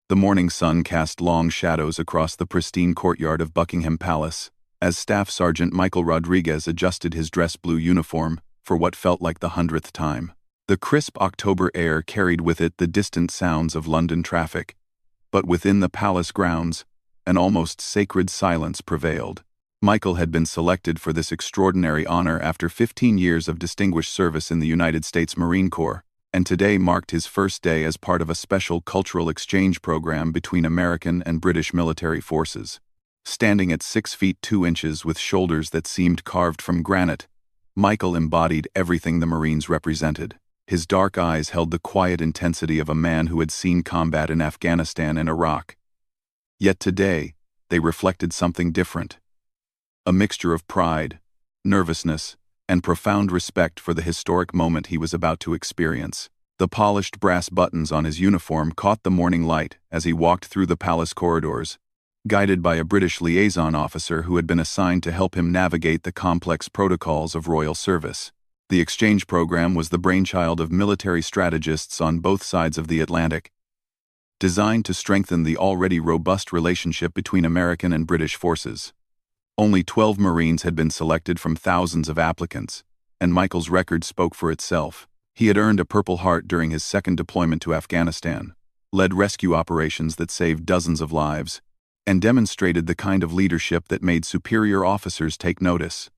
The morning sun cast long shadows across the pristine courtyard of Buckingham Palace, as Staff Sergeant Michael Rodriguez adjusted his dress blue uniform for what felt like the 100th time. The crisp October air carried with it the distant sounds of London traffic, but within the palace grounds, an almost sacred silence prevailed. Michael had been selected for this extraordinary honor after 15 years of distinguished service in the United States Marine Corps, and today marked his first day as part of a special cultural exchange program between American and British military forces. Standing at 6 feet 2 inches with shoulders that seemed carved from granite, Michael embodied everything the Marines represented. His dark eyes held the quiet intensity of a man who had seen combat in Afghanistan and Iraq. Yet today, they reflected something different. A mixture of pride, nervousness, and profound respect for the historic moment he was about to experience. The polished brass buttons on his uniform caught the morning light as he walked through the palace corridors, guided by a British liaison officer who had been assigned to help him navigate the complex protocols of royal service. The exchange program was the brainchild of military strategists on both sides of the Atlantic, designed to strengthen the already robust relationship between American and British forces. Only 12 Marines had been selected from thousands of applicants, and Michael's record spoke for itself. He had earned a Purple Heart during his second deployment to Afghanistan, led rescue operations that saved dozens of lives, and demonstrated the kind of leadership that made superior officers take notice.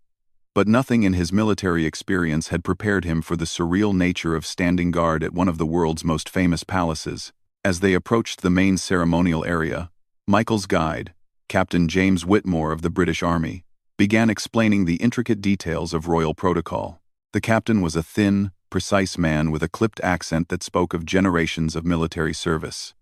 But nothing in his military experience had prepared him for the surreal nature of standing guard at one of the world's most famous palaces. As they approached the main ceremonial area, Michael's guide, Captain James Whitmore of the British Army, began explaining the intricate details of royal protocol. The captain was a thin, precise man with a clipped accent that spoke of generations of military service.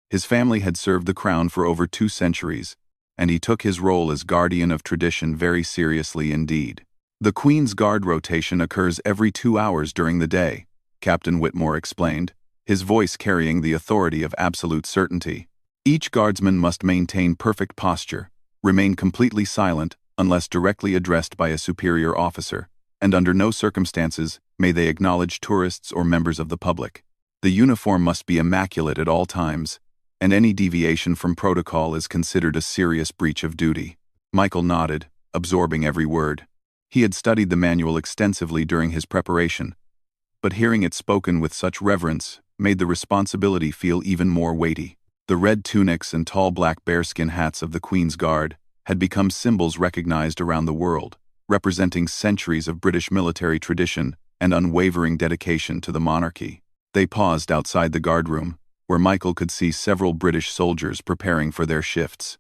His family had served the crown for over 2 centuries, and he took his role as guardian of tradition very seriously indeed. The Queen's Guard rotation occurs every 2 hours during the day, Captain Whitmore explained, his voice carrying the authority of absolute certainty. Each guardsman must maintain perfect posture, remain completely silent unless directly addressed by a superior officer, and under no circumstances may they acknowledge tourists or members of the public. The uniform must be immaculate at all times, and any deviation from protocol is considered a serious breach of duty. Michael nodded, absorbing every word. He had studied the manual extensively during his preparation, but hearing it spoken with such reverence made the responsibility feel even more weighty. The red tunics and tall black bearskin hats of the Queen's Guard had become symbols recognized around the world, representing centuries of British military tradition and unwavering dedication to the monarchy. They paused outside the guardroom, where Michael could see several British soldiers preparing for their shifts.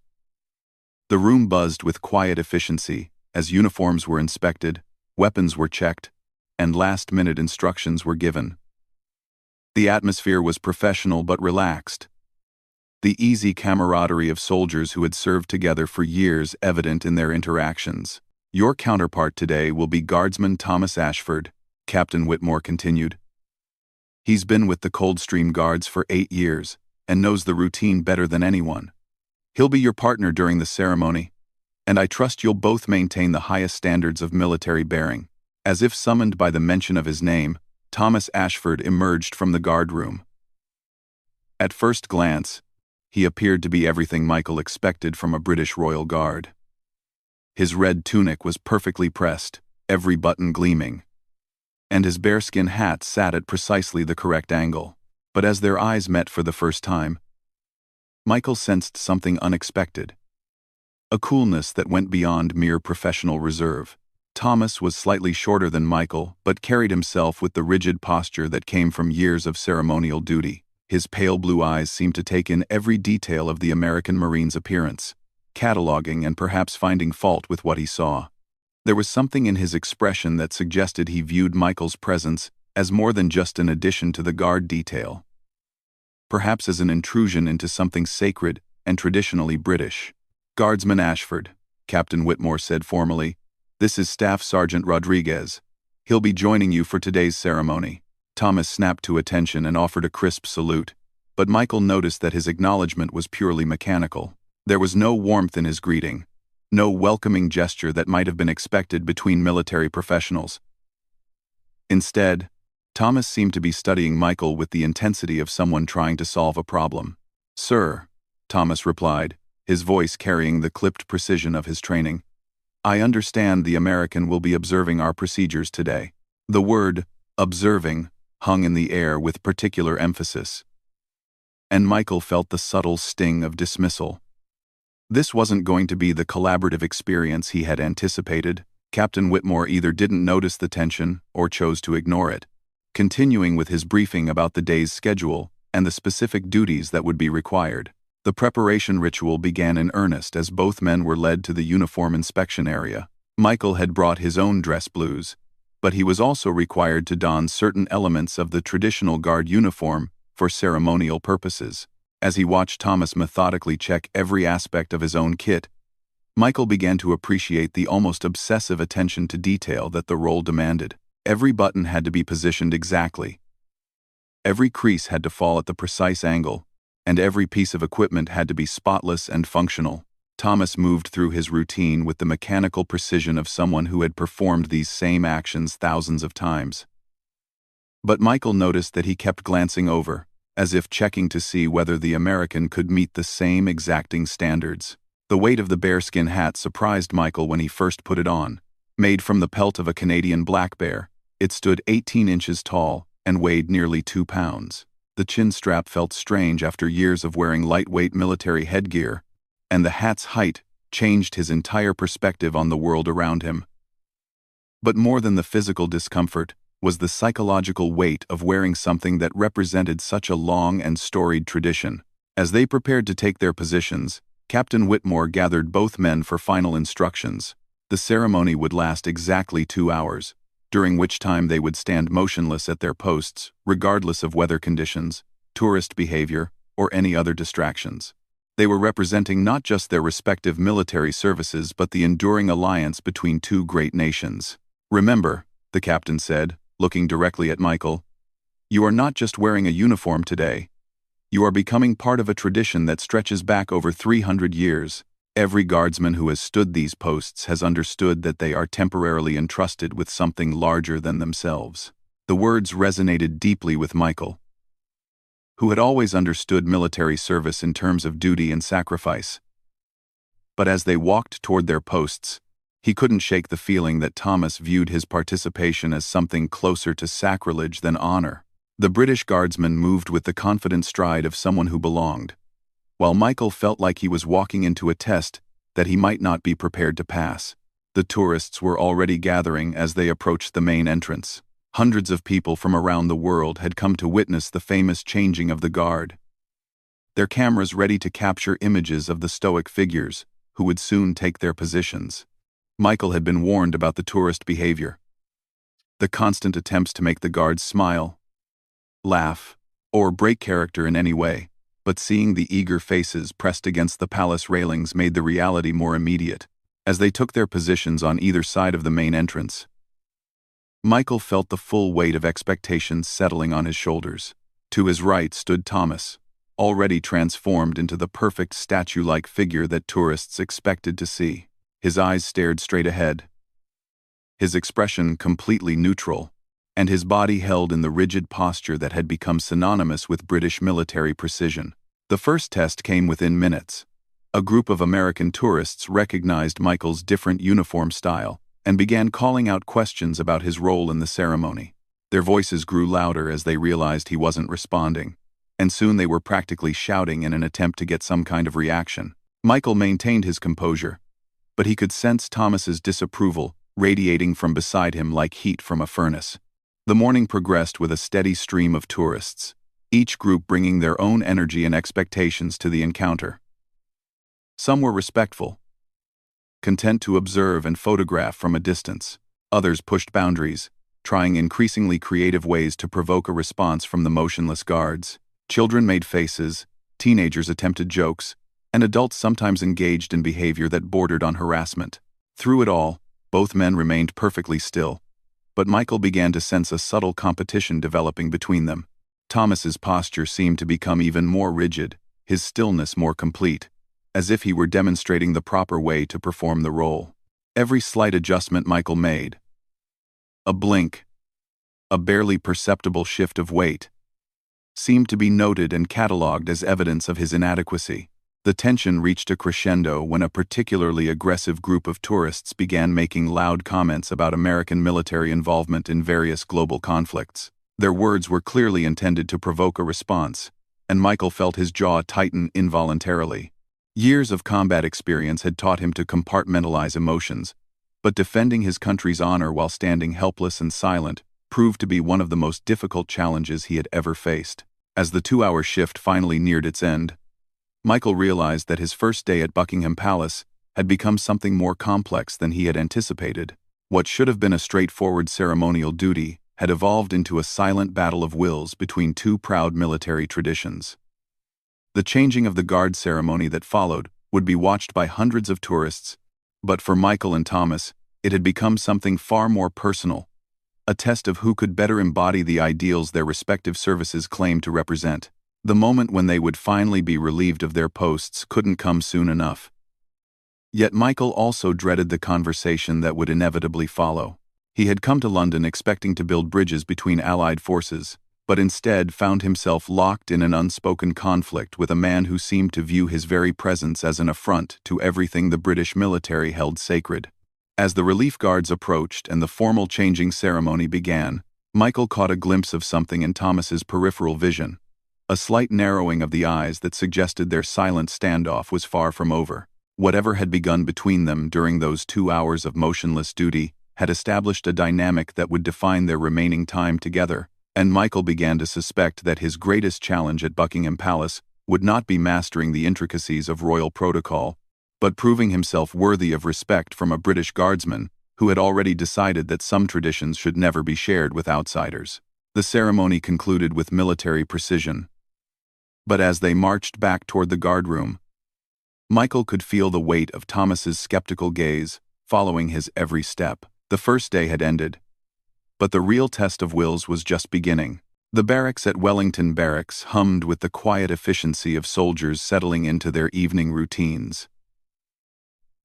The room buzzed with quiet efficiency as uniforms were inspected, weapons were checked, and last-minute instructions were given. The atmosphere was professional but relaxed, the easy camaraderie of soldiers who had served together for years evident in their interactions. "Your counterpart today will be Guardsman Thomas Ashford," Captain Whitmore continued. "He's been with the Coldstream Guards for 8 years and knows the routine better than anyone. He'll be your partner during the ceremony, and I trust you'll both maintain the highest standards of military bearing." As if summoned by the mention of his name, Thomas Ashford emerged from the guard room. At first glance, he appeared to be everything Michael expected from a British Royal Guard. His red tunic was perfectly pressed, every button gleaming, and his bearskin hat sat at precisely the correct angle. But as their eyes met for the first time, Michael sensed something unexpected, a coolness that went beyond mere professional reserve. Thomas was slightly shorter than Michael, but carried himself with the rigid posture that came from years of ceremonial duty. His pale blue eyes seemed to take in every detail of the American Marine's appearance, cataloging and perhaps finding fault with what he saw. There was something in his expression that suggested he viewed Michael's presence as more than just an addition to the guard detail, perhaps as an intrusion into something sacred and traditionally British. "Guardsman Ashford," Captain Whitmore said formally, "this is Staff Sergeant Rodriguez. He'll be joining you for today's ceremony." Thomas snapped to attention and offered a crisp salute, but Michael noticed that his acknowledgement was purely mechanical. There was no warmth in his greeting, no welcoming gesture that might have been expected between military professionals. Instead, Thomas seemed to be studying Michael with the intensity of someone trying to solve a problem. "Sir," Thomas replied, his voice carrying the clipped precision of his training, "I understand the American will be observing our procedures today." The word, observing, hung in the air with particular emphasis, and Michael felt the subtle sting of dismissal. This wasn't going to be the collaborative experience he had anticipated. Captain Whitmore either didn't notice the tension or chose to ignore it, continuing with his briefing about the day's schedule and the specific duties that would be required. The preparation ritual began in earnest as both men were led to the uniform inspection area. Michael had brought his own dress blues, but he was also required to don certain elements of the traditional guard uniform for ceremonial purposes. As he watched Thomas methodically check every aspect of his own kit, Michael began to appreciate the almost obsessive attention to detail that the role demanded. Every button had to be positioned exactly. Every crease had to fall at the precise angle, and every piece of equipment had to be spotless and functional. Thomas moved through his routine with the mechanical precision of someone who had performed these same actions thousands of times. But Michael noticed that he kept glancing over, as if checking to see whether the American could meet the same exacting standards. The weight of the bearskin hat surprised Michael when he first put it on. Made from the pelt of a Canadian black bear, it stood 18 inches tall and weighed nearly 2 pounds. The chin strap felt strange after years of wearing lightweight military headgear, and the hat's height changed his entire perspective on the world around him. But more than the physical discomfort was the psychological weight of wearing something that represented such a long and storied tradition. As they prepared to take their positions, Captain Whitmore gathered both men for final instructions. The ceremony would last exactly 2 hours, during which time they would stand motionless at their posts, regardless of weather conditions, tourist behavior, or any other distractions. They were representing not just their respective military services but the enduring alliance between two great nations. "Remember," the captain said, looking directly at Michael, "you are not just wearing a uniform today. You are becoming part of a tradition that stretches back over 300 years. Every guardsman who has stood these posts has understood that they are temporarily entrusted with something larger than themselves." The words resonated deeply with Michael, who had always understood military service in terms of duty and sacrifice. But as they walked toward their posts, he couldn't shake the feeling that Thomas viewed his participation as something closer to sacrilege than honor. The British guardsman moved with the confident stride of someone who belonged, while Michael felt like he was walking into a test that he might not be prepared to pass. The tourists were already gathering as they approached the main entrance. Hundreds of people from around the world had come to witness the famous changing of the guard, their cameras ready to capture images of the stoic figures who would soon take their positions. Michael had been warned about the tourist behavior, the constant attempts to make the guards smile, laugh, or break character in any way, but seeing the eager faces pressed against the palace railings made the reality more immediate. As they took their positions on either side of the main entrance, Michael felt the full weight of expectations settling on his shoulders. To his right stood Thomas, already transformed into the perfect statue-like figure that tourists expected to see. His eyes stared straight ahead, his expression completely neutral, and his body held in the rigid posture that had become synonymous with British military precision. The first test came within minutes. A group of American tourists recognized Michael's different uniform style and began calling out questions about his role in the ceremony. Their voices grew louder as they realized he wasn't responding, and soon they were practically shouting in an attempt to get some kind of reaction. Michael maintained his composure, but he could sense Thomas's disapproval radiating from beside him like heat from a furnace. The morning progressed with a steady stream of tourists, each group bringing their own energy and expectations to the encounter. Some were respectful, content to observe and photograph from a distance. Others pushed boundaries, trying increasingly creative ways to provoke a response from the motionless guards. Children made faces, teenagers attempted jokes, and adults sometimes engaged in behavior that bordered on harassment. Through it all, both men remained perfectly still, but Michael began to sense a subtle competition developing between them. Thomas's posture seemed to become even more rigid, his stillness more complete, as if he were demonstrating the proper way to perform the role. Every slight adjustment Michael made, a blink, a barely perceptible shift of weight, seemed to be noted and catalogued as evidence of his inadequacy. The tension reached a crescendo when a particularly aggressive group of tourists began making loud comments about American military involvement in various global conflicts. Their words were clearly intended to provoke a response, and Michael felt his jaw tighten involuntarily. Years of combat experience had taught him to compartmentalize emotions, but defending his country's honor while standing helpless and silent proved to be one of the most difficult challenges he had ever faced. As the 2-hour shift finally neared its end, Michael realized that his first day at Buckingham Palace had become something more complex than he had anticipated. What should have been a straightforward ceremonial duty had evolved into a silent battle of wills between two proud military traditions. The changing of the guard ceremony that followed would be watched by hundreds of tourists, but for Michael and Thomas, it had become something far more personal, a test of who could better embody the ideals their respective services claimed to represent. The moment when they would finally be relieved of their posts couldn't come soon enough. Yet Michael also dreaded the conversation that would inevitably follow. He had come to London expecting to build bridges between Allied forces, but instead found himself locked in an unspoken conflict with a man who seemed to view his very presence as an affront to everything the British military held sacred. As the relief guards approached and the formal changing ceremony began, Michael caught a glimpse of something in Thomas's peripheral vision. A slight narrowing of the eyes that suggested their silent standoff was far from over. Whatever had begun between them during those 2 hours of motionless duty had established a dynamic that would define their remaining time together, and Michael began to suspect that his greatest challenge at Buckingham Palace would not be mastering the intricacies of royal protocol, but proving himself worthy of respect from a British guardsman who had already decided that some traditions should never be shared with outsiders. The ceremony concluded with military precision, but as they marched back toward the guardroom, Michael could feel the weight of Thomas's skeptical gaze following his every step. The first day had ended, but the real test of wills was just beginning. The barracks at Wellington Barracks hummed with the quiet efficiency of soldiers settling into their evening routines.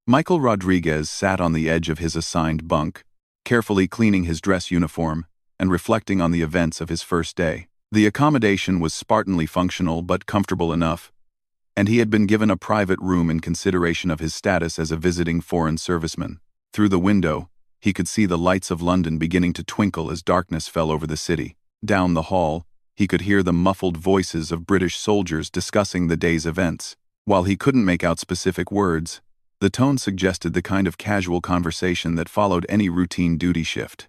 Michael Rodriguez sat on the edge of his assigned bunk, carefully cleaning his dress uniform and reflecting on the events of his first day. The accommodation was Spartanly functional but comfortable enough, and he had been given a private room in consideration of his status as a visiting foreign serviceman. Through the window, he could see the lights of London beginning to twinkle as darkness fell over the city. Down the hall, he could hear the muffled voices of British soldiers discussing the day's events. While he couldn't make out specific words, the tone suggested the kind of casual conversation that followed any routine duty shift.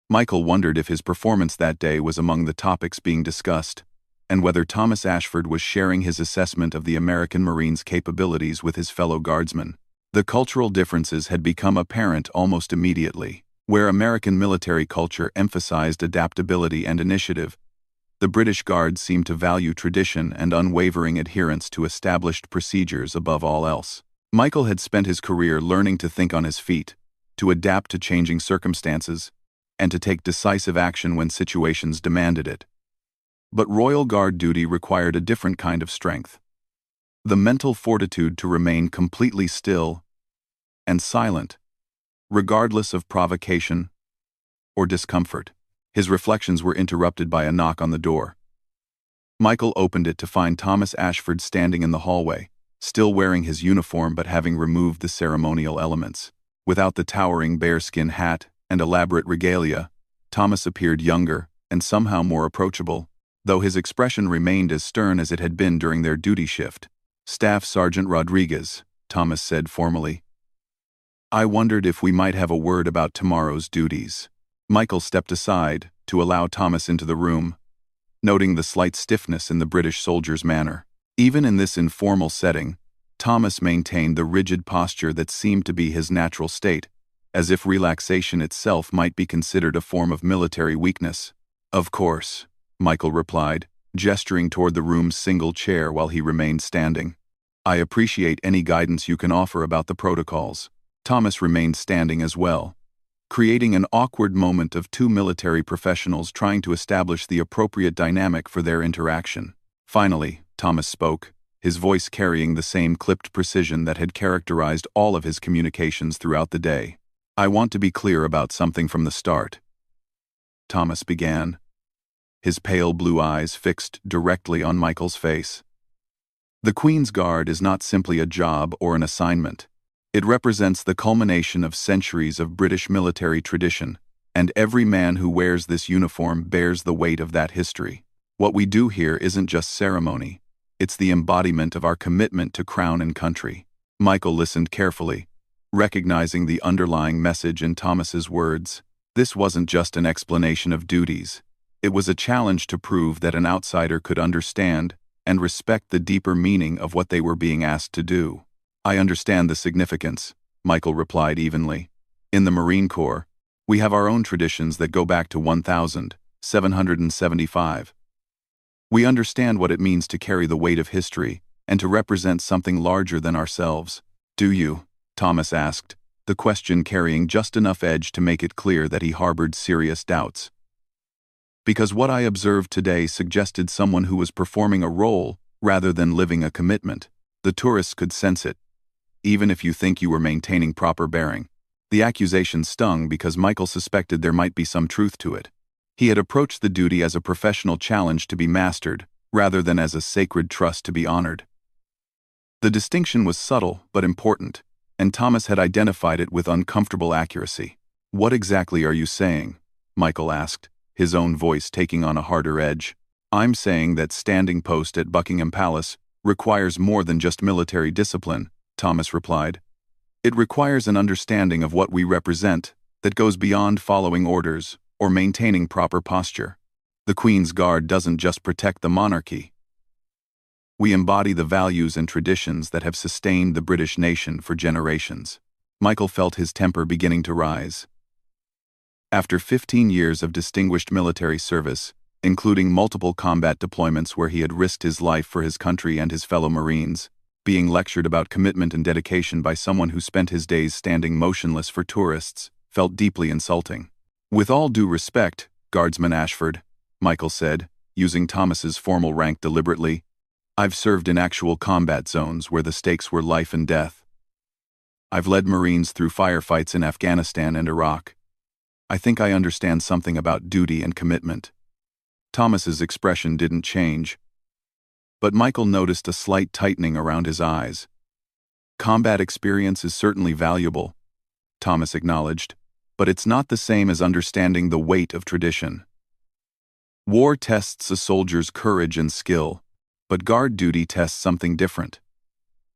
Michael wondered if his performance that day was among the topics being discussed, and whether Thomas Ashford was sharing his assessment of the American Marines' capabilities with his fellow guardsmen. The cultural differences had become apparent almost immediately. Where American military culture emphasized adaptability and initiative, the British Guards seemed to value tradition and unwavering adherence to established procedures above all else. Michael had spent his career learning to think on his feet, to adapt to changing circumstances, and to take decisive action when situations demanded it. But Royal Guard duty required a different kind of strength. The mental fortitude to remain completely still and silent, regardless of provocation or discomfort. His reflections were interrupted by a knock on the door. Michael opened it to find Thomas Ashford standing in the hallway, still wearing his uniform but having removed the ceremonial elements. Without the towering bearskin hat and elaborate regalia, Thomas appeared younger and somehow more approachable, though his expression remained as stern as it had been during their duty shift. "Staff Sergeant Rodriguez," Thomas said formally. "I wondered if we might have a word about tomorrow's duties." Michael stepped aside to allow Thomas into the room, noting the slight stiffness in the British soldier's manner. Even in this informal setting, Thomas maintained the rigid posture that seemed to be his natural state, as if relaxation itself might be considered a form of military weakness. "Of course," Michael replied, gesturing toward the room's single chair while he remained standing. "I appreciate any guidance you can offer about the protocols." Thomas remained standing as well, creating an awkward moment of two military professionals trying to establish the appropriate dynamic for their interaction. Finally, Thomas spoke, his voice carrying the same clipped precision that had characterized all of his communications throughout the day. "I want to be clear about something from the start," Thomas began. his pale blue eyes fixed directly on Michael's face. The Queen's Guard is not simply a job or an assignment. It represents the culmination of centuries of British military tradition, and every man who wears this uniform bears the weight of that history. What we do here isn't just ceremony. It's the embodiment of our commitment to crown and country. Michael listened carefully, recognizing the underlying message in Thomas's words. This wasn't just an explanation of duties. It was a challenge to prove that an outsider could understand and respect the deeper meaning of what they were being asked to do. "I understand the significance," Michael replied evenly. "In the Marine Corps, we have our own traditions that go back to 1775. We understand what it means to carry the weight of history and to represent something larger than ourselves." "Do you?" Thomas asked, the question carrying just enough edge to make it clear that he harbored serious doubts. "Because what I observed today suggested someone who was performing a role rather than living a commitment. The tourists could sense it, even if you think you were maintaining proper bearing." The accusation stung because Michael suspected there might be some truth to it. He had approached the duty as a professional challenge to be mastered, rather than as a sacred trust to be honored. The distinction was subtle but important, and Thomas had identified it with uncomfortable accuracy. "What exactly are you saying?" Michael asked, his own voice taking on a harder edge. "I'm saying that standing post at Buckingham Palace requires more than just military discipline," Thomas replied. "It requires an understanding of what we represent that goes beyond following orders or maintaining proper posture. The Queen's Guard doesn't just protect the monarchy. We embody the values and traditions that have sustained the British nation for generations." Michael felt his temper beginning to rise. After 15 years of distinguished military service, including multiple combat deployments where he had risked his life for his country and his fellow Marines, being lectured about commitment and dedication by someone who spent his days standing motionless for tourists felt deeply insulting. "With all due respect, Guardsman Ashford," Michael said, using Thomas's formal rank deliberately, "I've served in actual combat zones where the stakes were life and death. I've led Marines through firefights in Afghanistan and Iraq. I think I understand something about duty and commitment." Thomas's expression didn't change, but Michael noticed a slight tightening around his eyes. "Combat experience is certainly valuable," Thomas acknowledged, "but it's not the same as understanding the weight of tradition. War tests a soldier's courage and skill, but guard duty tests something different: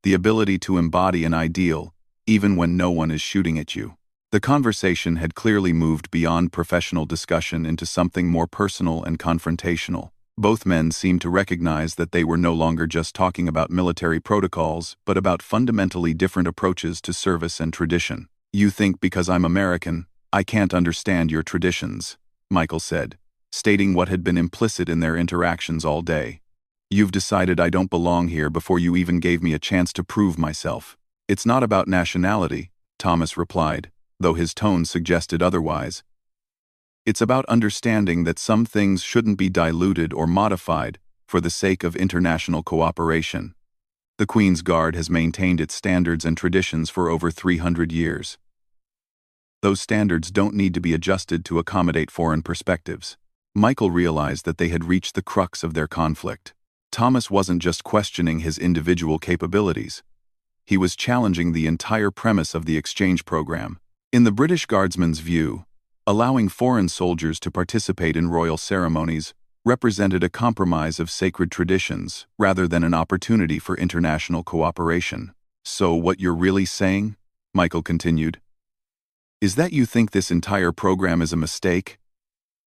the ability to embody an ideal, even when no one is shooting at you." The conversation had clearly moved beyond professional discussion into something more personal and confrontational. Both men seemed to recognize that they were no longer just talking about military protocols, but about fundamentally different approaches to service and tradition. "You think because I'm American, I can't understand your traditions," Michael said, stating what had been implicit in their interactions all day. "You've decided I don't belong here before you even gave me a chance to prove myself." "It's not about nationality," Thomas replied, though his tone suggested otherwise. "It's about understanding that some things shouldn't be diluted or modified for the sake of international cooperation. The Queen's Guard has maintained its standards and traditions for over 300 years. Those standards don't need to be adjusted to accommodate foreign perspectives." Michael realized that they had reached the crux of their conflict. Thomas wasn't just questioning his individual capabilities. He was challenging the entire premise of the exchange program. In the British Guardsman's view, allowing foreign soldiers to participate in royal ceremonies represented a compromise of sacred traditions rather than an opportunity for international cooperation. "So what you're really saying," Michael continued, "is that you think this entire program is a mistake?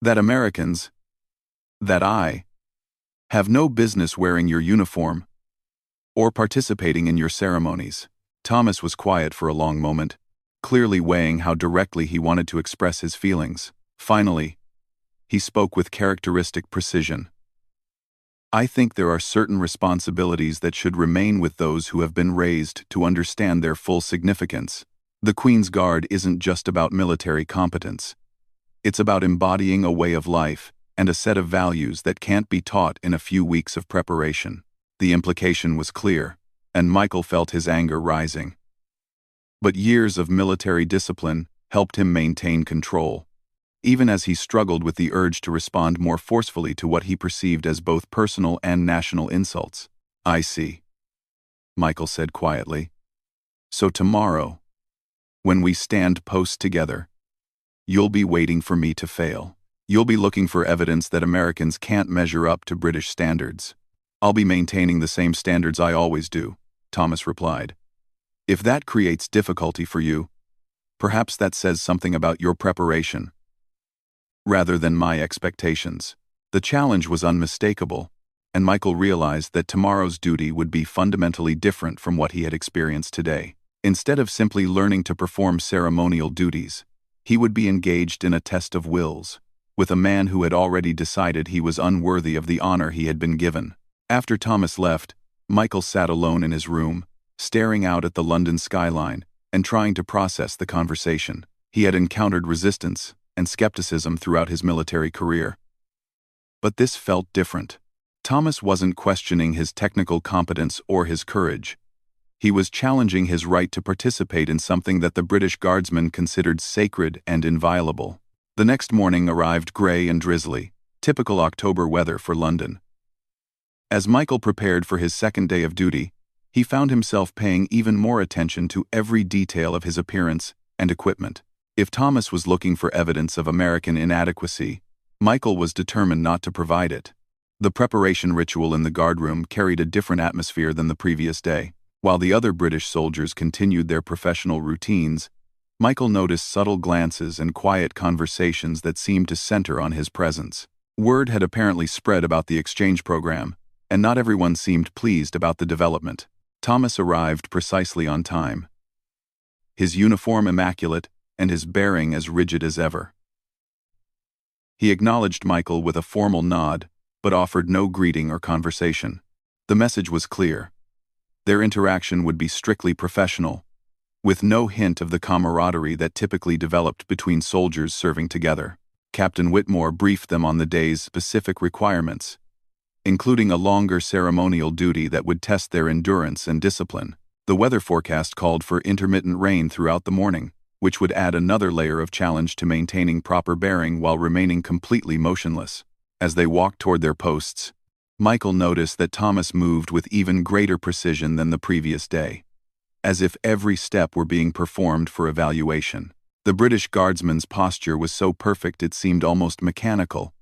That Americans, that I, have no business wearing your uniform or participating in your ceremonies?" Thomas was quiet for a long moment, clearly weighing how directly he wanted to express his feelings. Finally, he spoke with characteristic precision. "I think there are certain responsibilities that should remain with those who have been raised to understand their full significance. The Queen's Guard isn't just about military competence. It's about embodying a way of life and a set of values that can't be taught in a few weeks of preparation." The implication was clear, and Michael felt his anger rising. But years of military discipline helped him maintain control. even as he struggled with the urge to respond more forcefully to what he perceived as both personal and national insults. "I see," Michael said quietly. "So tomorrow, when we stand post together, you'll be waiting for me to fail. You'll be looking for evidence that Americans can't measure up to British standards." "I'll be maintaining the same standards I always do," Thomas replied. "If that creates difficulty for you, perhaps that says something about your preparation, rather than my expectations." The challenge was unmistakable, and Michael realized that tomorrow's duty would be fundamentally different from what he had experienced today. Instead of simply learning to perform ceremonial duties, he would be engaged in a test of wills, with a man who had already decided he was unworthy of the honor he had been given. After Thomas left, Michael sat alone in his room, staring out at the London skyline and trying to process the conversation. He had encountered resistance and skepticism throughout his military career. But this felt different. Thomas wasn't questioning his technical competence or his courage. He was challenging his right to participate in something that the British guardsmen considered sacred and inviolable. The next morning arrived grey and drizzly, typical October weather for London. As Michael prepared for his second day of duty, he found himself paying even more attention to every detail of his appearance and equipment. If Thomas was looking for evidence of American inadequacy, Michael was determined not to provide it. The preparation ritual in the guardroom carried a different atmosphere than the previous day. While the other British soldiers continued their professional routines, Michael noticed subtle glances and quiet conversations that seemed to center on his presence. Word had apparently spread about the exchange program, and not everyone seemed pleased about the development. Thomas arrived precisely on time, his uniform immaculate and his bearing as rigid as ever. He acknowledged Michael with a formal nod, but offered no greeting or conversation. The message was clear. Their interaction would be strictly professional, with no hint of the camaraderie that typically developed between soldiers serving together. Captain Whitmore briefed them on the day's specific requirements, including a longer ceremonial duty that would test their endurance and discipline. The weather forecast called for intermittent rain throughout the morning, which would add another layer of challenge to maintaining proper bearing while remaining completely motionless. As they walked toward their posts, Michael noticed that Thomas moved with even greater precision than the previous day, as if every step were being performed for evaluation. The British guardsman's posture was so perfect it seemed almost mechanical,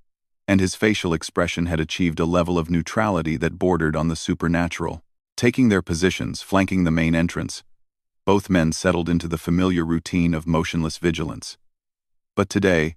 and his facial expression had achieved a level of neutrality that bordered on the supernatural. Taking their positions, flanking the main entrance, both men settled into the familiar routine of motionless vigilance. But today,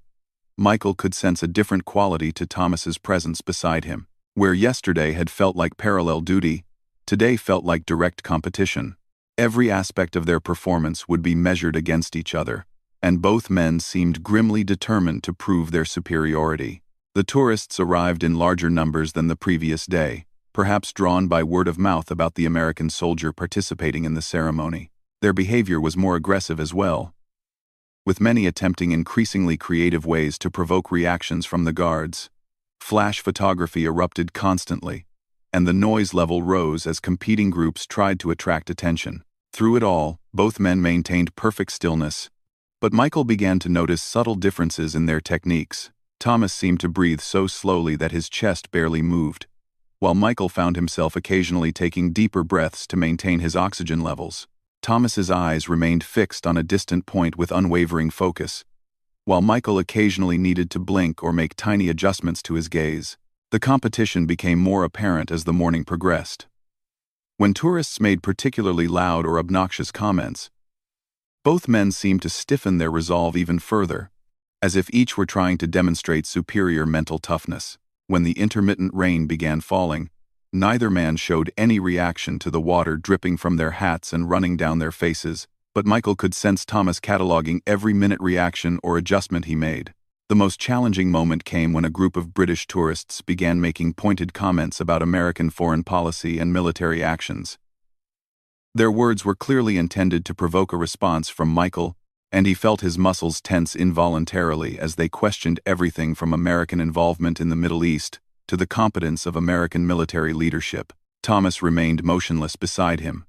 Michael could sense a different quality to Thomas's presence beside him. Where yesterday had felt like parallel duty, today felt like direct competition. Every aspect of their performance would be measured against each other, and both men seemed grimly determined to prove their superiority. The tourists arrived in larger numbers than the previous day, perhaps drawn by word of mouth about the American soldier participating in the ceremony. Their behavior was more aggressive as well, with many attempting increasingly creative ways to provoke reactions from the guards. Flash photography erupted constantly, and the noise level rose as competing groups tried to attract attention. Through it all, both men maintained perfect stillness, but Michael began to notice subtle differences in their techniques. Thomas seemed to breathe so slowly that his chest barely moved, while Michael found himself occasionally taking deeper breaths to maintain his oxygen levels. Thomas's eyes remained fixed on a distant point with unwavering focus, while Michael occasionally needed to blink or make tiny adjustments to his gaze. The competition became more apparent as the morning progressed. When tourists made particularly loud or obnoxious comments, both men seemed to stiffen their resolve even further, as if each were trying to demonstrate superior mental toughness. When the intermittent rain began falling, neither man showed any reaction to the water dripping from their hats and running down their faces, but Michael could sense Thomas cataloging every minute reaction or adjustment he made. The most challenging moment came when a group of British tourists began making pointed comments about American foreign policy and military actions. Their words were clearly intended to provoke a response from Michael, and he felt his muscles tense involuntarily as they questioned everything from American involvement in the Middle East to the competence of American military leadership. Thomas remained motionless beside him,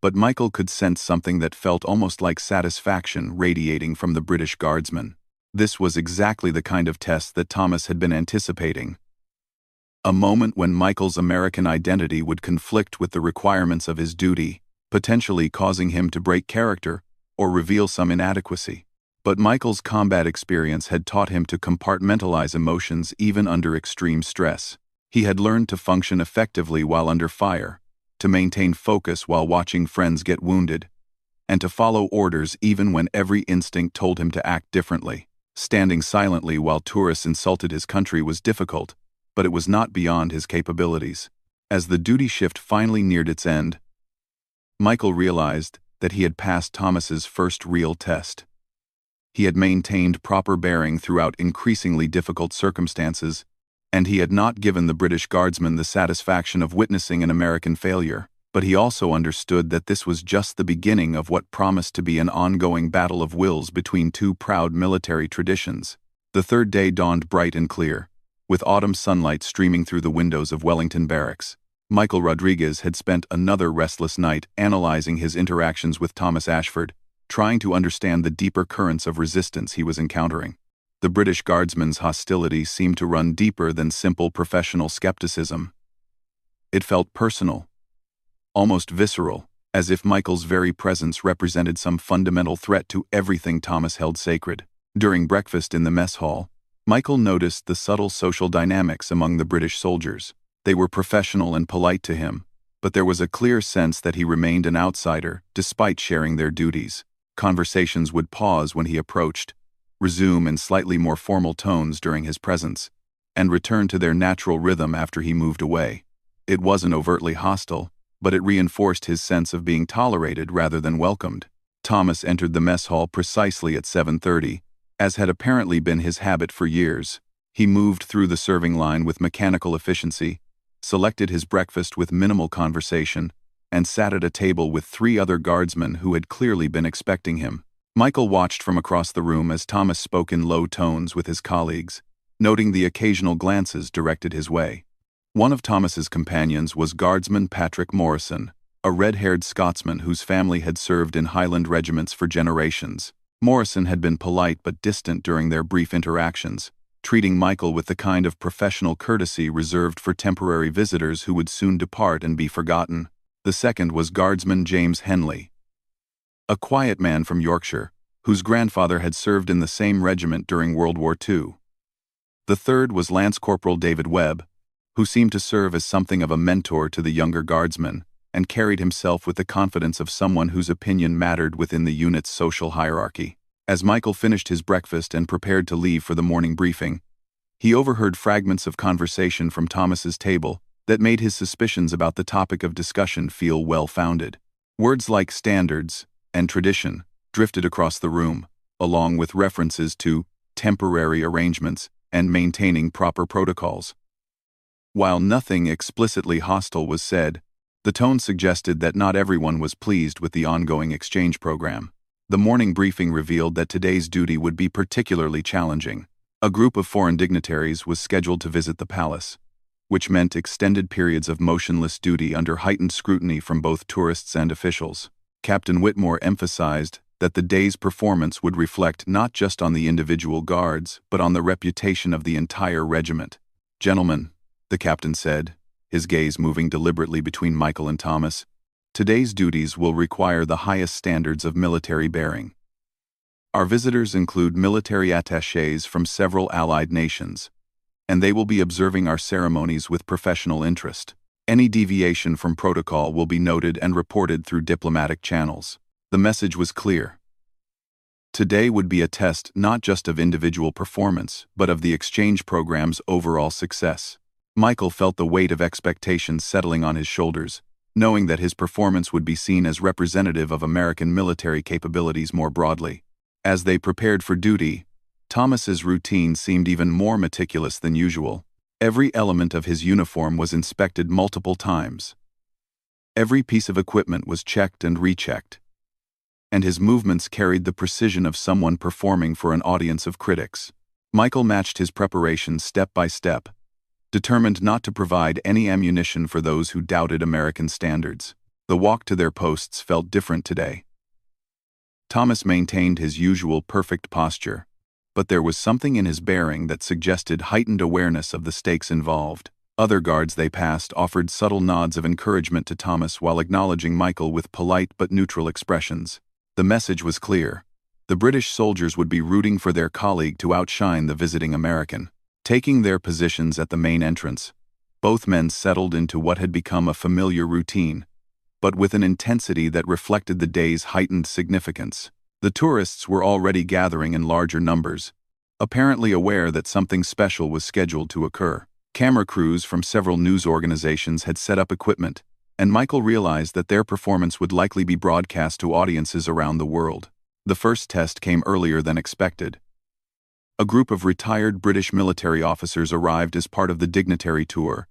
but Michael could sense something that felt almost like satisfaction radiating from the British guardsman. This was exactly the kind of test that Thomas had been anticipating. A moment when Michael's American identity would conflict with the requirements of his duty, potentially causing him to break character or reveal some inadequacy. But Michael's combat experience had taught him to compartmentalize emotions even under extreme stress. He had learned to function effectively while under fire, to maintain focus while watching friends get wounded, and to follow orders even when every instinct told him to act differently. Standing silently while tourists insulted his country was difficult, but it was not beyond his capabilities. As the duty shift finally neared its end, Michael realized that he had passed Thomas's first real test. He had maintained proper bearing throughout increasingly difficult circumstances, and he had not given the British guardsman the satisfaction of witnessing an American failure. But he also understood that this was just the beginning of what promised to be an ongoing battle of wills between two proud military traditions. The third day dawned bright and clear, with autumn sunlight streaming through the windows of Wellington Barracks. Michael Rodriguez had spent another restless night analyzing his interactions with Thomas Ashford, trying to understand the deeper currents of resistance he was encountering. The British guardsman's hostility seemed to run deeper than simple professional skepticism. It felt personal, almost visceral, as if Michael's very presence represented some fundamental threat to everything Thomas held sacred. During breakfast in the mess hall, Michael noticed the subtle social dynamics among the British soldiers. They were professional and polite to him, but there was a clear sense that he remained an outsider despite sharing their duties. Conversations would pause when he approached, resume in slightly more formal tones during his presence, and return to their natural rhythm after he moved away. It wasn't overtly hostile, but it reinforced his sense of being tolerated rather than welcomed. Thomas entered the mess hall precisely at 7:30, as had apparently been his habit for years. He moved through the serving line with mechanical efficiency, selected his breakfast with minimal conversation, and sat at a table with 3 other guardsmen who had clearly been expecting him. Michael watched from across the room as Thomas spoke in low tones with his colleagues, noting the occasional glances directed his way. One of Thomas's companions was Guardsman Patrick Morrison, a red-haired Scotsman whose family had served in Highland regiments for generations. Morrison had been polite but distant during their brief interactions, treating Michael with the kind of professional courtesy reserved for temporary visitors who would soon depart and be forgotten. The second was Guardsman James Henley, a quiet man from Yorkshire, whose grandfather had served in the same regiment during World War II. The third was Lance Corporal David Webb, who seemed to serve as something of a mentor to the younger guardsmen, and carried himself with the confidence of someone whose opinion mattered within the unit's social hierarchy. As Michael finished his breakfast and prepared to leave for the morning briefing, he overheard fragments of conversation from Thomas's table that made his suspicions about the topic of discussion feel well-founded. Words like standards and tradition drifted across the room, along with references to temporary arrangements and maintaining proper protocols. While nothing explicitly hostile was said, the tone suggested that not everyone was pleased with the ongoing exchange program. The morning briefing revealed that today's duty would be particularly challenging. A group of foreign dignitaries was scheduled to visit the palace, which meant extended periods of motionless duty under heightened scrutiny from both tourists and officials. Captain Whitmore emphasized that the day's performance would reflect not just on the individual guards, but on the reputation of the entire regiment. "Gentlemen," the captain said, his gaze moving deliberately between Michael and Thomas, "today's duties will require the highest standards of military bearing. Our visitors include military attachés from several allied nations, and they will be observing our ceremonies with professional interest. Any deviation from protocol will be noted and reported through diplomatic channels." The message was clear. Today would be a test not just of individual performance, but of the exchange program's overall success. Michael felt the weight of expectations settling on his shoulders, knowing that his performance would be seen as representative of American military capabilities more broadly. As they prepared for duty, Thomas's routine seemed even more meticulous than usual. Every element of his uniform was inspected multiple times. Every piece of equipment was checked and rechecked, and his movements carried the precision of someone performing for an audience of critics. Michael matched his preparation step by step, determined not to provide any ammunition for those who doubted American standards. The walk to their posts felt different today. Thomas maintained his usual perfect posture, but there was something in his bearing that suggested heightened awareness of the stakes involved. Other guards they passed offered subtle nods of encouragement to Thomas while acknowledging Michael with polite but neutral expressions. The message was clear. The British soldiers would be rooting for their colleague to outshine the visiting American. Taking their positions at the main entrance, both men settled into what had become a familiar routine, but with an intensity that reflected the day's heightened significance. The tourists were already gathering in larger numbers, apparently aware that something special was scheduled to occur. Camera crews from several news organizations had set up equipment, and Michael realized that their performance would likely be broadcast to audiences around the world. The first test came earlier than expected. A group of retired British military officers arrived as part of the dignitary tour,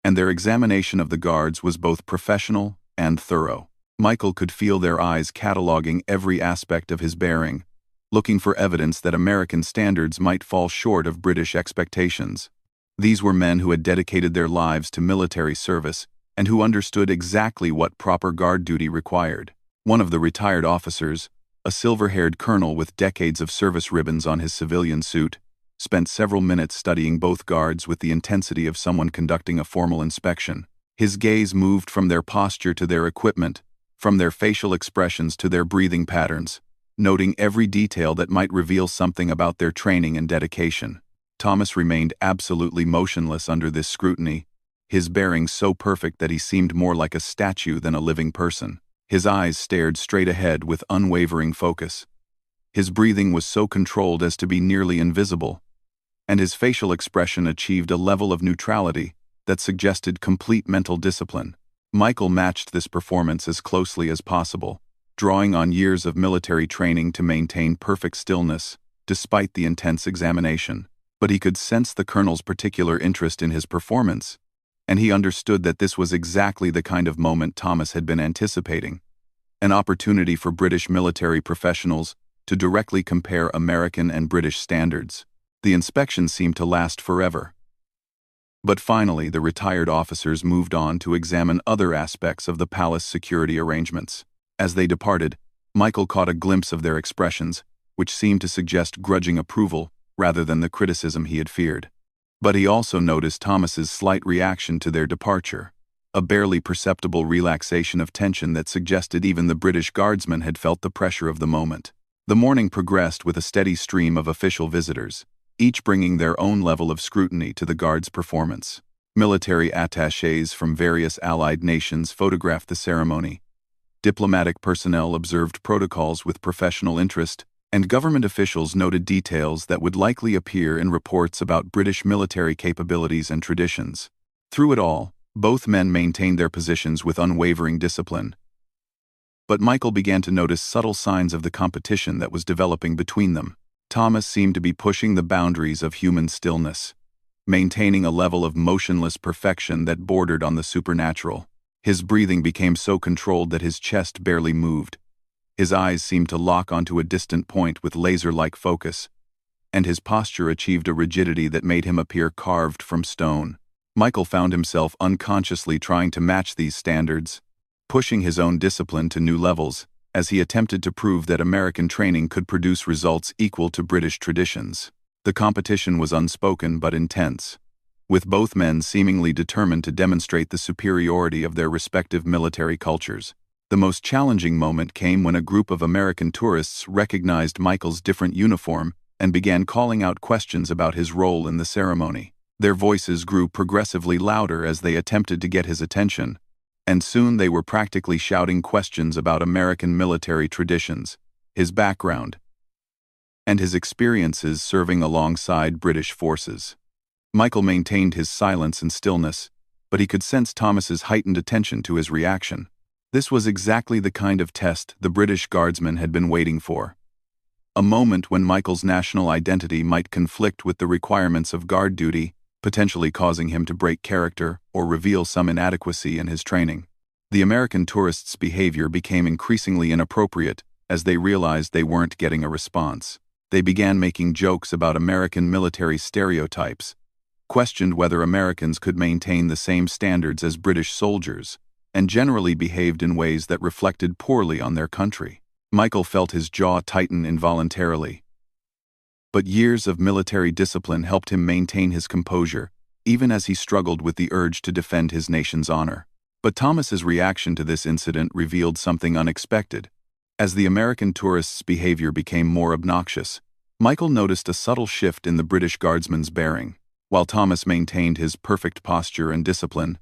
and their examination of the guards was both professional and thorough. Michael could feel their eyes cataloging every aspect of his bearing, looking for evidence that American standards might fall short of British expectations. These were men who had dedicated their lives to military service and who understood exactly what proper guard duty required. One of the retired officers, a silver-haired colonel with decades of service ribbons on his civilian suit, spent several minutes studying both guards with the intensity of someone conducting a formal inspection. His gaze moved from their posture to their equipment, from their facial expressions to their breathing patterns, noting every detail that might reveal something about their training and dedication. Thomas remained absolutely motionless under this scrutiny, his bearing so perfect that he seemed more like a statue than a living person. His eyes stared straight ahead with unwavering focus. His breathing was so controlled as to be nearly invisible, and his facial expression achieved a level of neutrality that suggested complete mental discipline. Michael matched this performance as closely as possible, drawing on years of military training to maintain perfect stillness, despite the intense examination. But he could sense the colonel's particular interest in his performance, and he understood that this was exactly the kind of moment Thomas had been anticipating, an opportunity for British military professionals to directly compare American and British standards. The inspection seemed to last forever. But finally, the retired officers moved on to examine other aspects of the palace security arrangements. As they departed, Michael caught a glimpse of their expressions, which seemed to suggest grudging approval rather than the criticism he had feared. But he also noticed Thomas's slight reaction to their departure, a barely perceptible relaxation of tension that suggested even the British guardsman had felt the pressure of the moment. The morning progressed with a steady stream of official visitors, each bringing their own level of scrutiny to the guard's performance. Military attachés from various allied nations photographed the ceremony. Diplomatic personnel observed protocols with professional interest, and government officials noted details that would likely appear in reports about British military capabilities and traditions. Through it all, both men maintained their positions with unwavering discipline. But Michael began to notice subtle signs of the competition that was developing between them. Thomas seemed to be pushing the boundaries of human stillness, maintaining a level of motionless perfection that bordered on the supernatural. His breathing became so controlled that his chest barely moved. His eyes seemed to lock onto a distant point with laser-like focus, and his posture achieved a rigidity that made him appear carved from stone. Michael found himself unconsciously trying to match these standards, pushing his own discipline to new levels, as he attempted to prove that American training could produce results equal to British traditions. The competition was unspoken but intense, with both men seemingly determined to demonstrate the superiority of their respective military cultures. The most challenging moment came when a group of American tourists recognized Michael's different uniform and began calling out questions about his role in the ceremony. Their voices grew progressively louder as they attempted to get his attention, and soon they were practically shouting questions about American military traditions, his background, and his experiences serving alongside British forces. Michael maintained his silence and stillness, but he could sense Thomas's heightened attention to his reaction. This was exactly the kind of test the British guardsman had been waiting for. A moment when Michael's national identity might conflict with the requirements of guard duty, potentially causing him to break character or reveal some inadequacy in his training. The American tourists' behavior became increasingly inappropriate as they realized they weren't getting a response. They began making jokes about American military stereotypes, questioned whether Americans could maintain the same standards as British soldiers, and generally behaved in ways that reflected poorly on their country. Michael felt his jaw tighten involuntarily. But years of military discipline helped him maintain his composure, even as he struggled with the urge to defend his nation's honor. But Thomas's reaction to this incident revealed something unexpected. As the American tourist's behavior became more obnoxious, Michael noticed a subtle shift in the British guardsman's bearing. While Thomas maintained his perfect posture and discipline,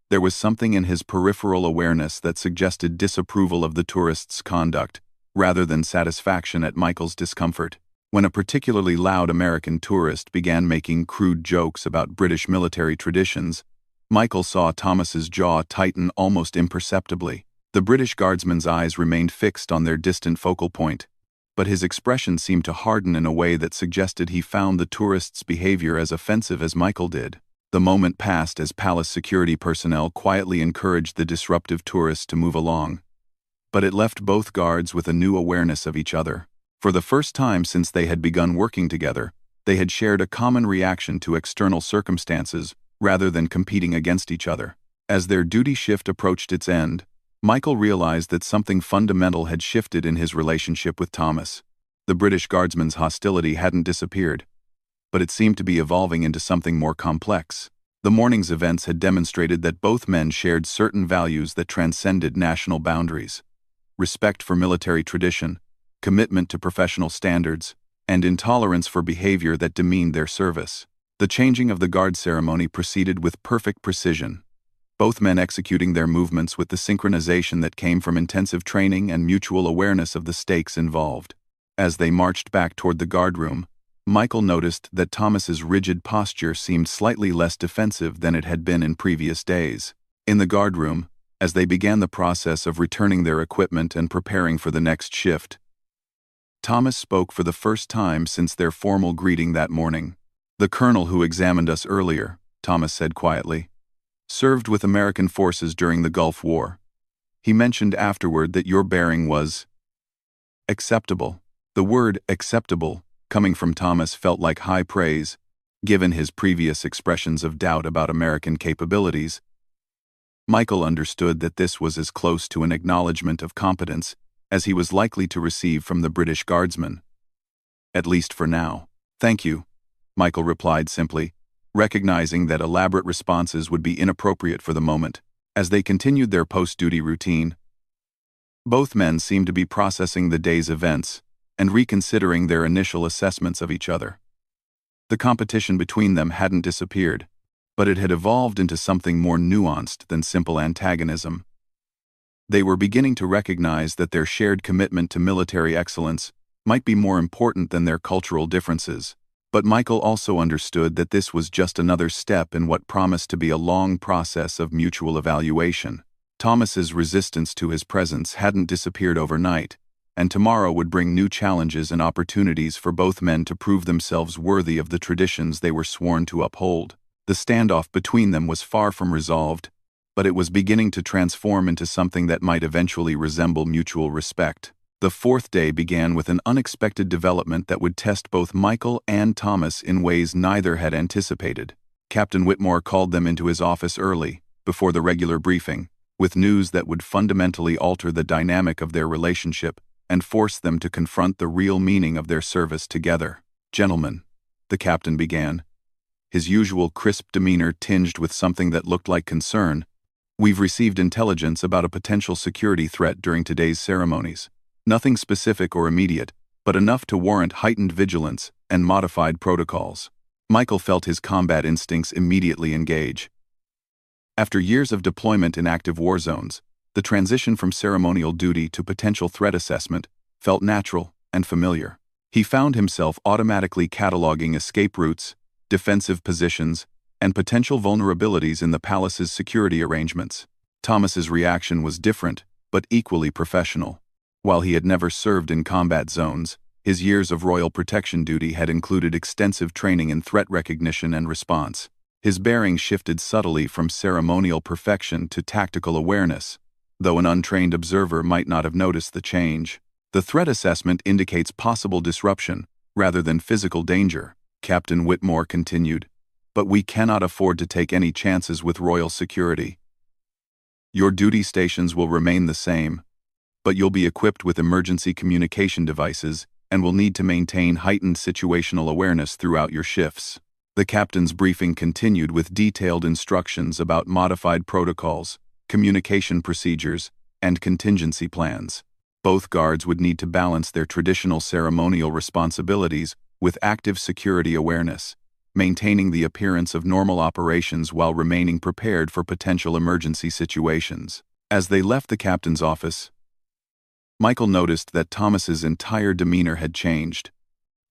there was something in his peripheral awareness that suggested disapproval of the tourist's conduct, rather than satisfaction at Michael's discomfort. When a particularly loud American tourist began making crude jokes about British military traditions, Michael saw Thomas's jaw tighten almost imperceptibly. The British guardsman's eyes remained fixed on their distant focal point, but his expression seemed to harden in a way that suggested he found the tourist's behavior as offensive as Michael did. The moment passed as palace security personnel quietly encouraged the disruptive tourist to move along. But it left both guards with a new awareness of each other. For the first time since they had begun working together, they had shared a common reaction to external circumstances rather than competing against each other. As their duty shift approached its end, Michael realized that something fundamental had shifted in his relationship with Thomas. The British guardsman's hostility hadn't disappeared, but it seemed to be evolving into something more complex. The morning's events had demonstrated that both men shared certain values that transcended national boundaries: respect for military tradition, commitment to professional standards, and intolerance for behavior that demeaned their service. The changing of the guard ceremony proceeded with perfect precision, both men executing their movements with the synchronization that came from intensive training and mutual awareness of the stakes involved. As they marched back toward the guardroom, Michael noticed that Thomas's rigid posture seemed slightly less defensive than it had been in previous days. In the guardroom, as they began the process of returning their equipment and preparing for the next shift, Thomas spoke for the first time since their formal greeting that morning. "The colonel who examined us earlier," Thomas said quietly, "served with American forces during the Gulf War. He mentioned afterward that your bearing was acceptable." The word acceptable, coming from Thomas, felt like high praise, given his previous expressions of doubt about American capabilities. Michael understood that this was as close to an acknowledgement of competence as he was likely to receive from the British guardsman. "At least for now." "Thank you," Michael replied simply, recognizing that elaborate responses would be inappropriate for the moment. As they continued their post-duty routine, both men seemed to be processing the day's events and reconsidering their initial assessments of each other. The competition between them hadn't disappeared, but it had evolved into something more nuanced than simple antagonism. They were beginning to recognize that their shared commitment to military excellence might be more important than their cultural differences. But Michael also understood that this was just another step in what promised to be a long process of mutual evaluation. Thomas's resistance to his presence hadn't disappeared overnight, and tomorrow would bring new challenges and opportunities for both men to prove themselves worthy of the traditions they were sworn to uphold. The standoff between them was far from resolved, but it was beginning to transform into something that might eventually resemble mutual respect. The fourth day began with an unexpected development that would test both Michael and Thomas in ways neither had anticipated. Captain Whitmore called them into his office early, before the regular briefing, with news that would fundamentally alter the dynamic of their relationship and force them to confront the real meaning of their service together. "Gentlemen," the captain began, his usual crisp demeanor tinged with something that looked like concern, "we've received intelligence about a potential security threat during today's ceremonies. Nothing specific or immediate, but enough to warrant heightened vigilance and modified protocols." Michael felt his combat instincts immediately engage. After years of deployment in active war zones, the transition from ceremonial duty to potential threat assessment felt natural and familiar. He found himself automatically cataloging escape routes, defensive positions, and potential vulnerabilities in the palace's security arrangements. Thomas's reaction was different, but equally professional. While he had never served in combat zones, his years of royal protection duty had included extensive training in threat recognition and response. His bearing shifted subtly from ceremonial perfection to tactical awareness, though an untrained observer might not have noticed the change. "The threat assessment indicates possible disruption, rather than physical danger," Captain Whitmore continued, "but we cannot afford to take any chances with royal security. Your duty stations will remain the same, but you'll be equipped with emergency communication devices and will need to maintain heightened situational awareness throughout your shifts. The captain's briefing continued with detailed instructions about modified protocols, communication procedures, and contingency plans. Both guards would need to balance their traditional ceremonial responsibilities with active security awareness, maintaining the appearance of normal operations while remaining prepared for potential emergency situations. As they left the captain's office, Michael noticed that Thomas's entire demeanor had changed.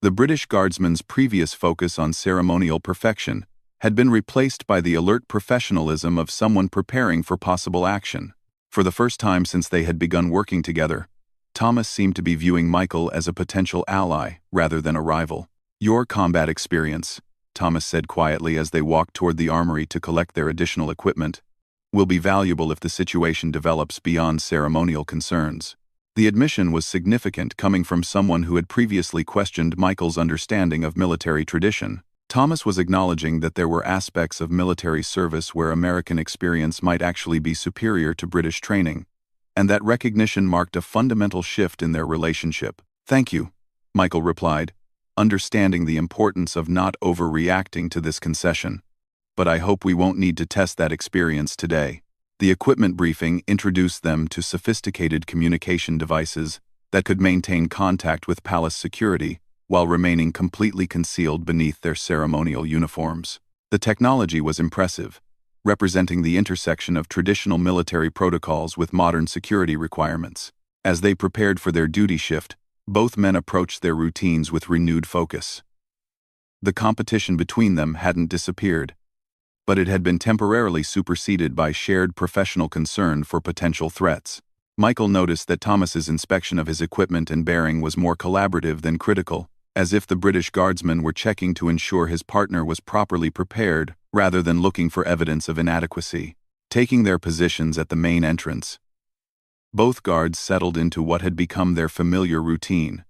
The British guardsman's previous focus on ceremonial perfection had been replaced by the alert professionalism of someone preparing for possible action. For the first time since they had begun working together, Thomas seemed to be viewing Michael as a potential ally rather than a rival. "Your combat experience," Thomas said quietly as they walked toward the armory to collect their additional equipment, "will be valuable if the situation develops beyond ceremonial concerns." The admission was significant, coming from someone who had previously questioned Michael's understanding of military tradition. Thomas was acknowledging that there were aspects of military service where American experience might actually be superior to British training, and that recognition marked a fundamental shift in their relationship. "Thank you," Michael replied, understanding the importance of not overreacting to this concession. "But I hope we won't need to test that experience today." The equipment briefing introduced them to sophisticated communication devices that could maintain contact with palace security while remaining completely concealed beneath their ceremonial uniforms. The technology was impressive, representing the intersection of traditional military protocols with modern security requirements. As they prepared for their duty shift, both men approached their routines with renewed focus. The competition between them hadn't disappeared, but it had been temporarily superseded by shared professional concern for potential threats. Michael noticed that Thomas's inspection of his equipment and bearing was more collaborative than critical, as if the British guardsmen were checking to ensure his partner was properly prepared rather than looking for evidence of inadequacy. Taking their positions at the main entrance, both guards settled into what had become their familiar routine,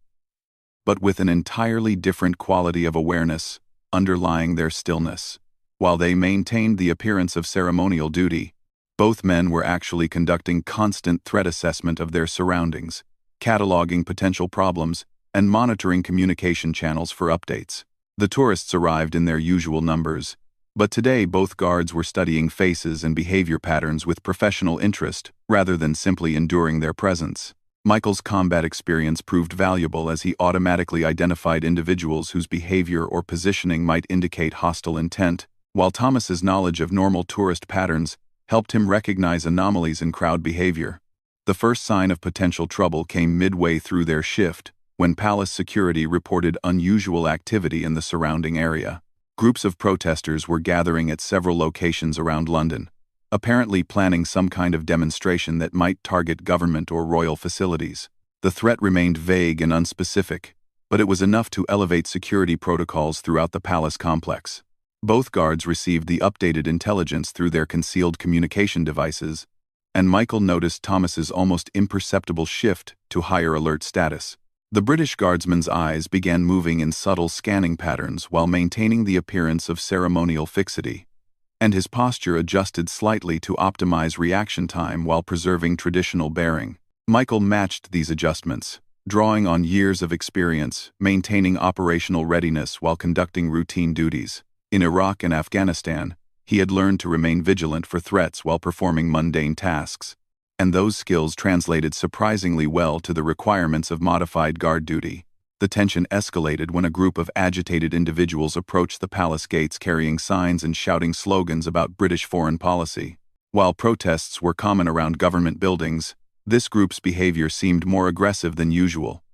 but with an entirely different quality of awareness underlying their stillness. While they maintained the appearance of ceremonial duty, both men were actually conducting constant threat assessment of their surroundings, cataloging potential problems, and monitoring communication channels for updates. The tourists arrived in their usual numbers, but today both guards were studying faces and behavior patterns with professional interest rather than simply enduring their presence. Michael's combat experience proved valuable as he automatically identified individuals whose behavior or positioning might indicate hostile intent, while Thomas's knowledge of normal tourist patterns helped him recognize anomalies in crowd behavior. The first sign of potential trouble came midway through their shift, when palace security reported unusual activity in the surrounding area. Groups of protesters were gathering at several locations around London, apparently planning some kind of demonstration that might target government or royal facilities. The threat remained vague and unspecific, but it was enough to elevate security protocols throughout the palace complex. Both guards received the updated intelligence through their concealed communication devices, and Michael noticed Thomas's almost imperceptible shift to higher alert status. The British guardsman's eyes began moving in subtle scanning patterns while maintaining the appearance of ceremonial fixity, and his posture adjusted slightly to optimize reaction time while preserving traditional bearing. Michael matched these adjustments, drawing on years of experience, maintaining operational readiness while conducting routine duties. In Iraq and Afghanistan, he had learned to remain vigilant for threats while performing mundane tasks, and those skills translated surprisingly well to the requirements of modified guard duty. The tension escalated when a group of agitated individuals approached the palace gates carrying signs and shouting slogans about British foreign policy. While protests were common around government buildings, this group's behavior seemed more aggressive than usual,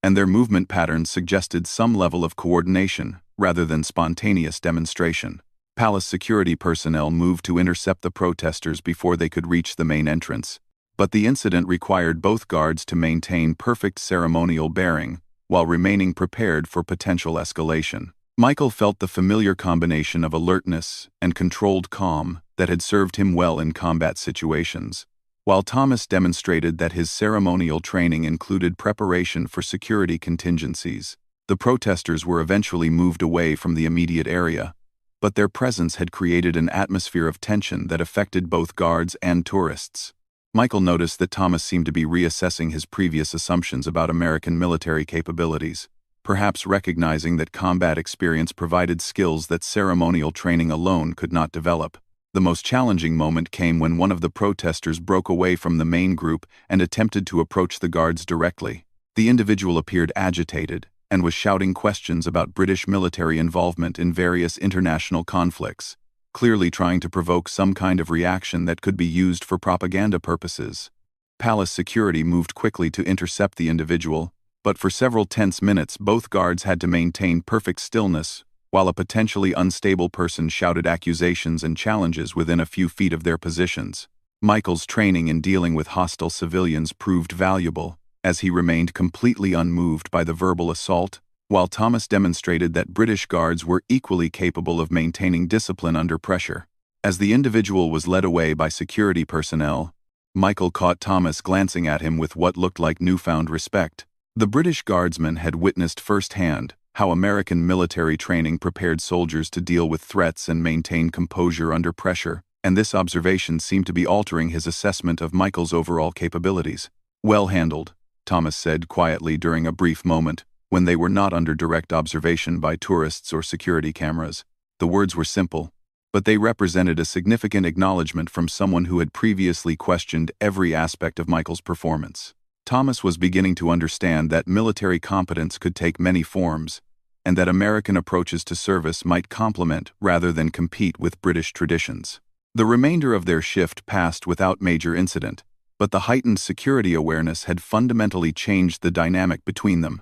and their movement patterns suggested some level of coordination rather than spontaneous demonstration. Palace security personnel moved to intercept the protesters before they could reach the main entrance, but the incident required both guards to maintain perfect ceremonial bearing while remaining prepared for potential escalation. Michael felt the familiar combination of alertness and controlled calm that had served him well in combat situations, while Thomas demonstrated that his ceremonial training included preparation for security contingencies. The protesters were eventually moved away from the immediate area, but their presence had created an atmosphere of tension that affected both guards and tourists. Michael noticed that Thomas seemed to be reassessing his previous assumptions about American military capabilities, perhaps recognizing that combat experience provided skills that ceremonial training alone could not develop. The most challenging moment came when one of the protesters broke away from the main group and attempted to approach the guards directly. The individual appeared agitated and was shouting questions about British military involvement in various international conflicts, clearly trying to provoke some kind of reaction that could be used for propaganda purposes. Palace security moved quickly to intercept the individual, but for several tense minutes both guards had to maintain perfect stillness while a potentially unstable person shouted accusations and challenges within a few feet of their positions. Michael's training in dealing with hostile civilians proved valuable, as he remained completely unmoved by the verbal assault, while Thomas demonstrated that British guards were equally capable of maintaining discipline under pressure. As the individual was led away by security personnel, Michael caught Thomas glancing at him with what looked like newfound respect. The British guardsman had witnessed firsthand how American military training prepared soldiers to deal with threats and maintain composure under pressure, and this observation seemed to be altering his assessment of Michael's overall capabilities. "Well handled," Thomas said quietly during a brief moment, when they were not under direct observation by tourists or security cameras. The words were simple, but they represented a significant acknowledgement from someone who had previously questioned every aspect of Michael's performance. Thomas was beginning to understand that military competence could take many forms, and that American approaches to service might complement rather than compete with British traditions. The remainder of their shift passed without major incident, but the heightened security awareness had fundamentally changed the dynamic between them.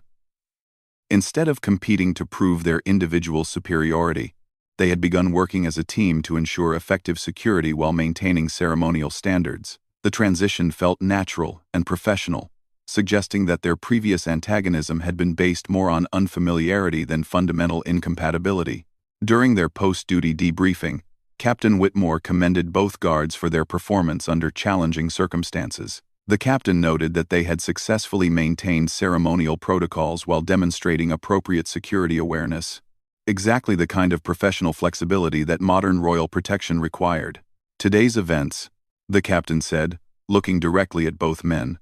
Instead of competing to prove their individual superiority, they had begun working as a team to ensure effective security while maintaining ceremonial standards. The transition felt natural and professional, suggesting that their previous antagonism had been based more on unfamiliarity than fundamental incompatibility. During their post-duty debriefing, Captain Whitmore commended both guards for their performance under challenging circumstances. The captain noted that they had successfully maintained ceremonial protocols while demonstrating appropriate security awareness, exactly the kind of professional flexibility that modern royal protection required. "Today's events," the captain said, looking directly at both men,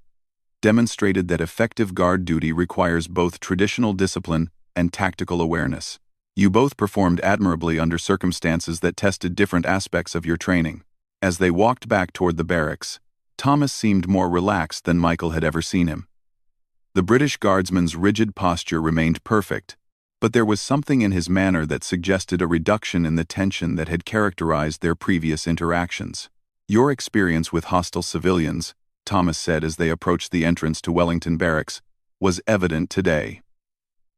"demonstrated that effective guard duty requires both traditional discipline and tactical awareness. You both performed admirably under circumstances that tested different aspects of your training." As they walked back toward the barracks, Thomas seemed more relaxed than Michael had ever seen him. The British guardsman's rigid posture remained perfect, but there was something in his manner that suggested a reduction in the tension that had characterized their previous interactions. "Your experience with hostile civilians," Thomas said as they approached the entrance to Wellington Barracks, "was evident today.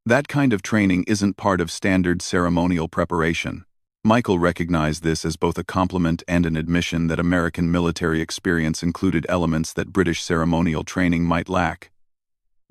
That kind of training isn't part of standard ceremonial preparation." Michael recognized this as both a compliment and an admission that American military experience included elements that British ceremonial training might lack.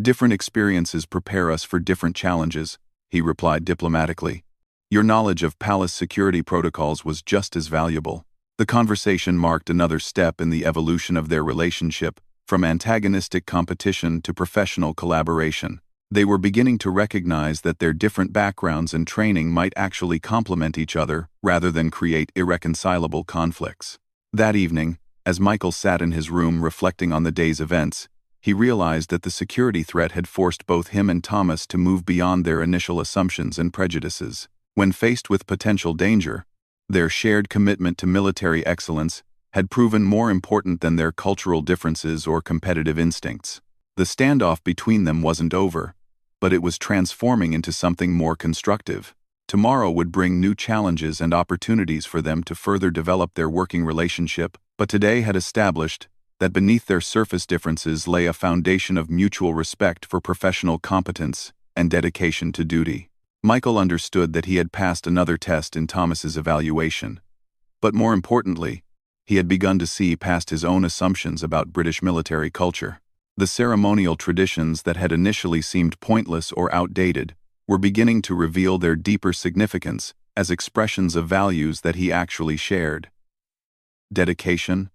"Different experiences prepare us for different challenges," he replied diplomatically. "Your knowledge of palace security protocols was just as valuable." The conversation marked another step in the evolution of their relationship, from antagonistic competition to professional collaboration. They were beginning to recognize that their different backgrounds and training might actually complement each other rather than create irreconcilable conflicts. That evening, as Michael sat in his room reflecting on the day's events, he realized that the security threat had forced both him and Thomas to move beyond their initial assumptions and prejudices. When faced with potential danger, their shared commitment to military excellence had proven more important than their cultural differences or competitive instincts. The standoff between them wasn't over, but it was transforming into something more constructive. Tomorrow would bring new challenges and opportunities for them to further develop their working relationship, but today had established that beneath their surface differences lay a foundation of mutual respect for professional competence and dedication to duty. Michael understood that he had passed another test in Thomas's evaluation, but more importantly, he had begun to see past his own assumptions about British military culture. The ceremonial traditions that had initially seemed pointless or outdated were beginning to reveal their deeper significance as expressions of values that he actually shared: dedication,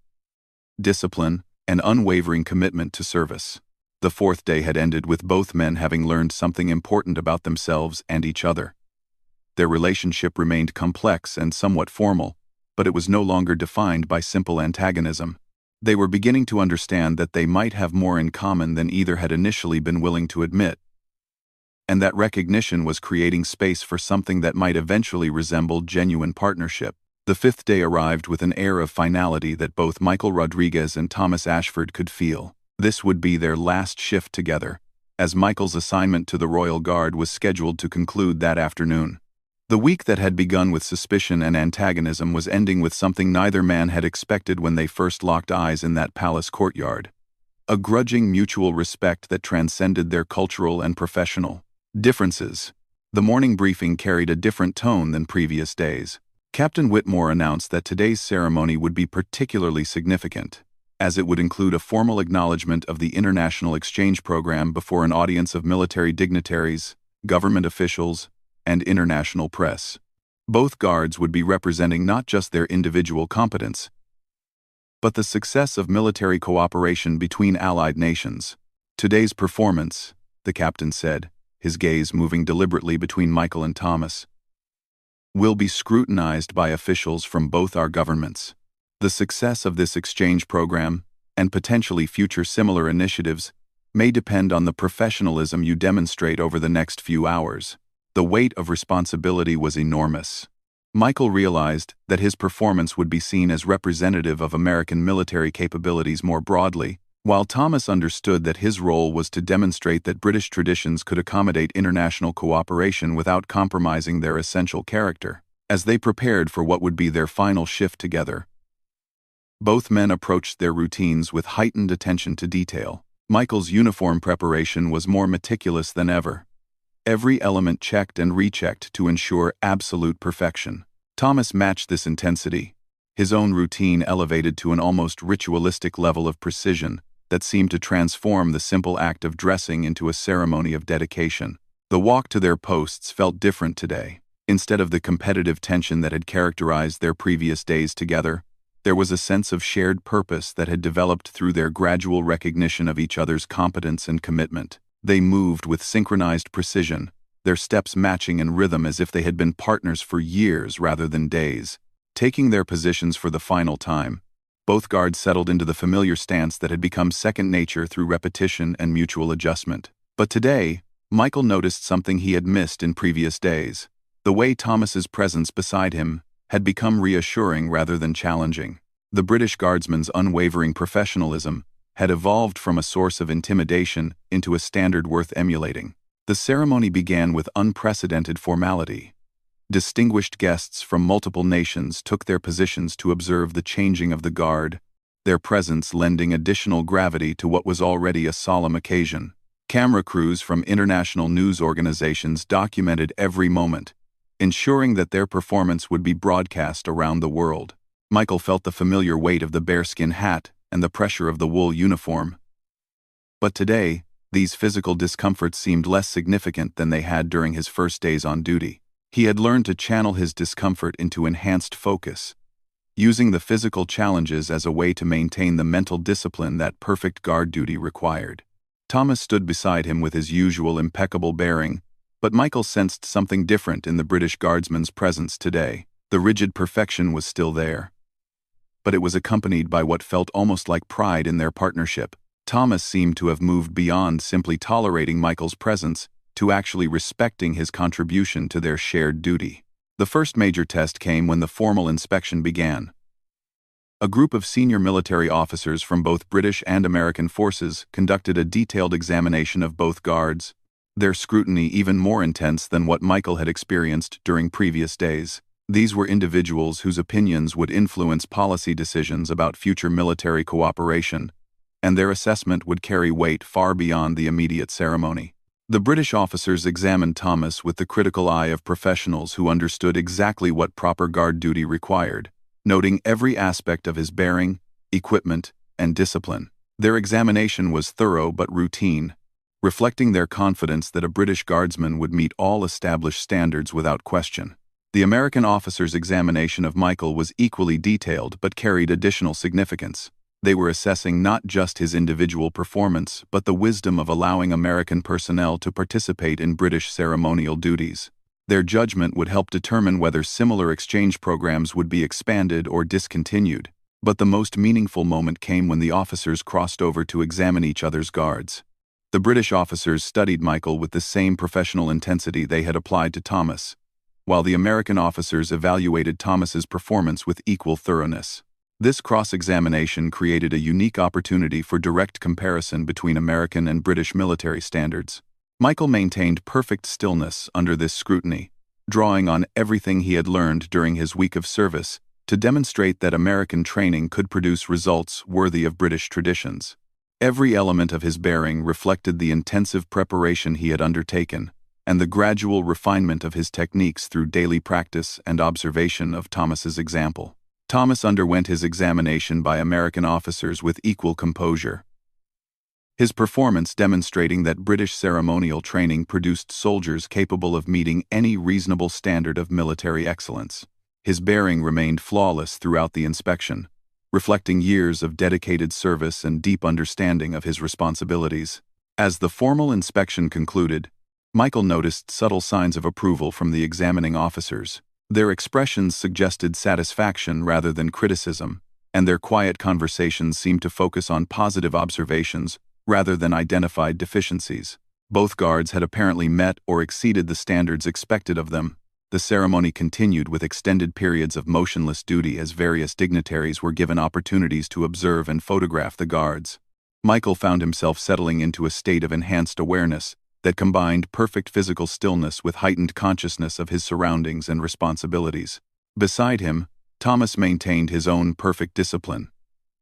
discipline, and unwavering commitment to service. The fourth day had ended with both men having learned something important about themselves and each other. Their relationship remained complex and somewhat formal, but it was no longer defined by simple antagonism. They were beginning to understand that they might have more in common than either had initially been willing to admit, and that recognition was creating space for something that might eventually resemble genuine partnership. The fifth day arrived with an air of finality that both Michael Rodriguez and Thomas Ashford could feel. This would be their last shift together, as Michael's assignment to the Royal Guard was scheduled to conclude that afternoon. The week that had begun with suspicion and antagonism was ending with something neither man had expected when they first locked eyes in that palace courtyard: a grudging mutual respect that transcended their cultural and professional differences. The morning briefing carried a different tone than previous days. Captain Whitmore announced that today's ceremony would be particularly significant, as it would include a formal acknowledgement of the international exchange program before an audience of military dignitaries, government officials, and international press. Both guards would be representing not just their individual competence, but the success of military cooperation between allied nations. Today's performance, the captain said, his gaze moving deliberately between Michael and Thomas, will be scrutinized by officials from both our governments. The success of this exchange program, and potentially future similar initiatives, may depend on the professionalism you demonstrate over the next few hours. The weight of responsibility was enormous. Michael realized that his performance would be seen as representative of American military capabilities more broadly, while Thomas understood that his role was to demonstrate that British traditions could accommodate international cooperation without compromising their essential character. As they prepared for what would be their final shift together, both men approached their routines with heightened attention to detail. Michael's uniform preparation was more meticulous than ever, every element checked and rechecked to ensure absolute perfection. Thomas matched this intensity, his own routine elevated to an almost ritualistic level of precision that seemed to transform the simple act of dressing into a ceremony of dedication. The walk to their posts felt different today. Instead of the competitive tension that had characterized their previous days together, there was a sense of shared purpose that had developed through their gradual recognition of each other's competence and commitment. They moved with synchronized precision, their steps matching in rhythm as if they had been partners for years rather than days. Taking their positions for the final time, both guards settled into the familiar stance that had become second nature through repetition and mutual adjustment. But today, Michael noticed something he had missed in previous days. The way Thomas's presence beside him had become reassuring rather than challenging. The British guardsman's unwavering professionalism had evolved from a source of intimidation into a standard worth emulating. The ceremony began with unprecedented formality. Distinguished guests from multiple nations took their positions to observe the changing of the guard, their presence lending additional gravity to what was already a solemn occasion. Camera crews from international news organizations documented every moment, ensuring that their performance would be broadcast around the world. Michael felt the familiar weight of the bearskin hat and the pressure of the wool uniform. But today, these physical discomforts seemed less significant than they had during his first days on duty. He had learned to channel his discomfort into enhanced focus, using the physical challenges as a way to maintain the mental discipline that perfect guard duty required. Thomas stood beside him with his usual impeccable bearing, but Michael sensed something different in the British guardsman's presence today. The rigid perfection was still there, but it was accompanied by what felt almost like pride in their partnership. Thomas seemed to have moved beyond simply tolerating Michael's presence to actually respecting his contribution to their shared duty. The first major test came when the formal inspection began. A group of senior military officers from both British and American forces conducted a detailed examination of both guards, their scrutiny even more intense than what Michael had experienced during previous days. These were individuals whose opinions would influence policy decisions about future military cooperation, and their assessment would carry weight far beyond the immediate ceremony. The British officers examined Thomas with the critical eye of professionals who understood exactly what proper guard duty required, noting every aspect of his bearing, equipment, and discipline. Their examination was thorough but routine, reflecting their confidence that a British guardsman would meet all established standards without question. The American officers' examination of Michael was equally detailed but carried additional significance. They were assessing not just his individual performance, but the wisdom of allowing American personnel to participate in British ceremonial duties. Their judgment would help determine whether similar exchange programs would be expanded or discontinued. But the most meaningful moment came when the officers crossed over to examine each other's guards. The British officers studied Michael with the same professional intensity they had applied to Thomas, while the American officers evaluated Thomas's performance with equal thoroughness. This cross-examination created a unique opportunity for direct comparison between American and British military standards. Michael maintained perfect stillness under this scrutiny, drawing on everything he had learned during his week of service to demonstrate that American training could produce results worthy of British traditions. Every element of his bearing reflected the intensive preparation he had undertaken and the gradual refinement of his techniques through daily practice and observation of Thomas's example. Thomas underwent his examination by American officers with equal composure, his performance demonstrating that British ceremonial training produced soldiers capable of meeting any reasonable standard of military excellence. His bearing remained flawless throughout the inspection, reflecting years of dedicated service and deep understanding of his responsibilities. As the formal inspection concluded, Michael noticed subtle signs of approval from the examining officers. Their expressions suggested satisfaction rather than criticism, and their quiet conversations seemed to focus on positive observations rather than identified deficiencies. Both guards had apparently met or exceeded the standards expected of them. The ceremony continued with extended periods of motionless duty as various dignitaries were given opportunities to observe and photograph the guards. Michael found himself settling into a state of enhanced awareness that combined perfect physical stillness with heightened consciousness of his surroundings and responsibilities. Beside him, Thomas maintained his own perfect discipline.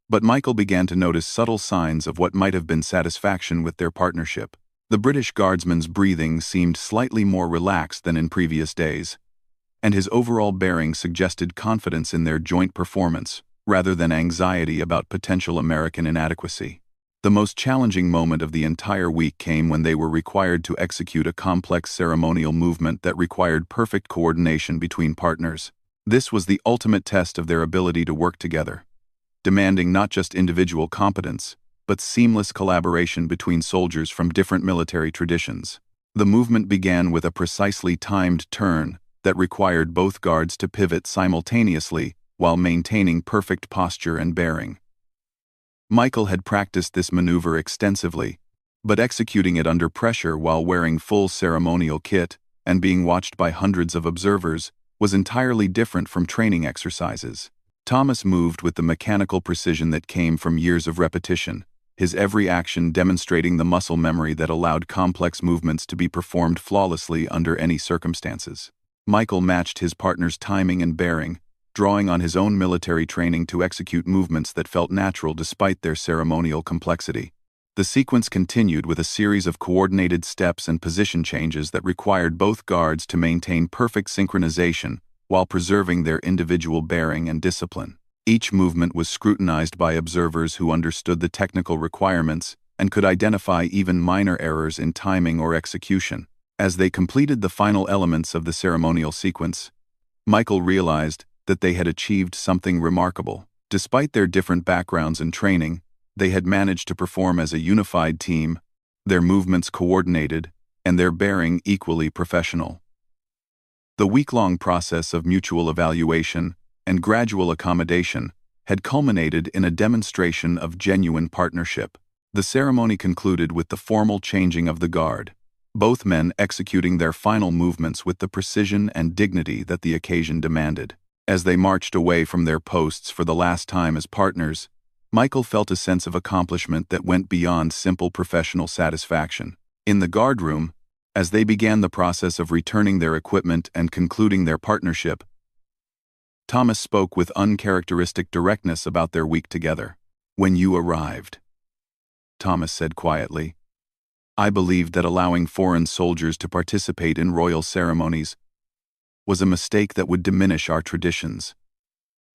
But Michael began to notice subtle signs of what might have been satisfaction with their partnership. The British guardsman's breathing seemed slightly more relaxed than in previous days, and his overall bearing suggested confidence in their joint performance, rather than anxiety about potential American inadequacy. The most challenging moment of the entire week came when they were required to execute a complex ceremonial movement that required perfect coordination between partners. This was the ultimate test of their ability to work together, demanding not just individual competence, but seamless collaboration between soldiers from different military traditions. The movement began with a precisely timed turn that required both guards to pivot simultaneously while maintaining perfect posture and bearing. Michael had practiced this maneuver extensively, but executing it under pressure while wearing full ceremonial kit and being watched by hundreds of observers was entirely different from training exercises. Thomas moved with the mechanical precision that came from years of repetition, his every action demonstrating the muscle memory that allowed complex movements to be performed flawlessly under any circumstances. Michael matched his partner's timing and bearing, drawing on his own military training to execute movements that felt natural despite their ceremonial complexity. The sequence continued with a series of coordinated steps and position changes that required both guards to maintain perfect synchronization while preserving their individual bearing and discipline. Each movement was scrutinized by observers who understood the technical requirements and could identify even minor errors in timing or execution. As they completed the final elements of the ceremonial sequence, Michael realized that they had achieved something remarkable. Despite their different backgrounds and training, they had managed to perform as a unified team, their movements coordinated, and their bearing equally professional. The week-long process of mutual evaluation and gradual accommodation had culminated in a demonstration of genuine partnership. The ceremony concluded with the formal changing of the guard, both men executing their final movements with the precision and dignity that the occasion demanded. As they marched away from their posts for the last time as partners, Michael felt a sense of accomplishment that went beyond simple professional satisfaction. In the guard room, as they began the process of returning their equipment and concluding their partnership, Thomas spoke with uncharacteristic directness about their week together. "When you arrived," Thomas said quietly, "I believed that allowing foreign soldiers to participate in royal ceremonies was a mistake that would diminish our traditions.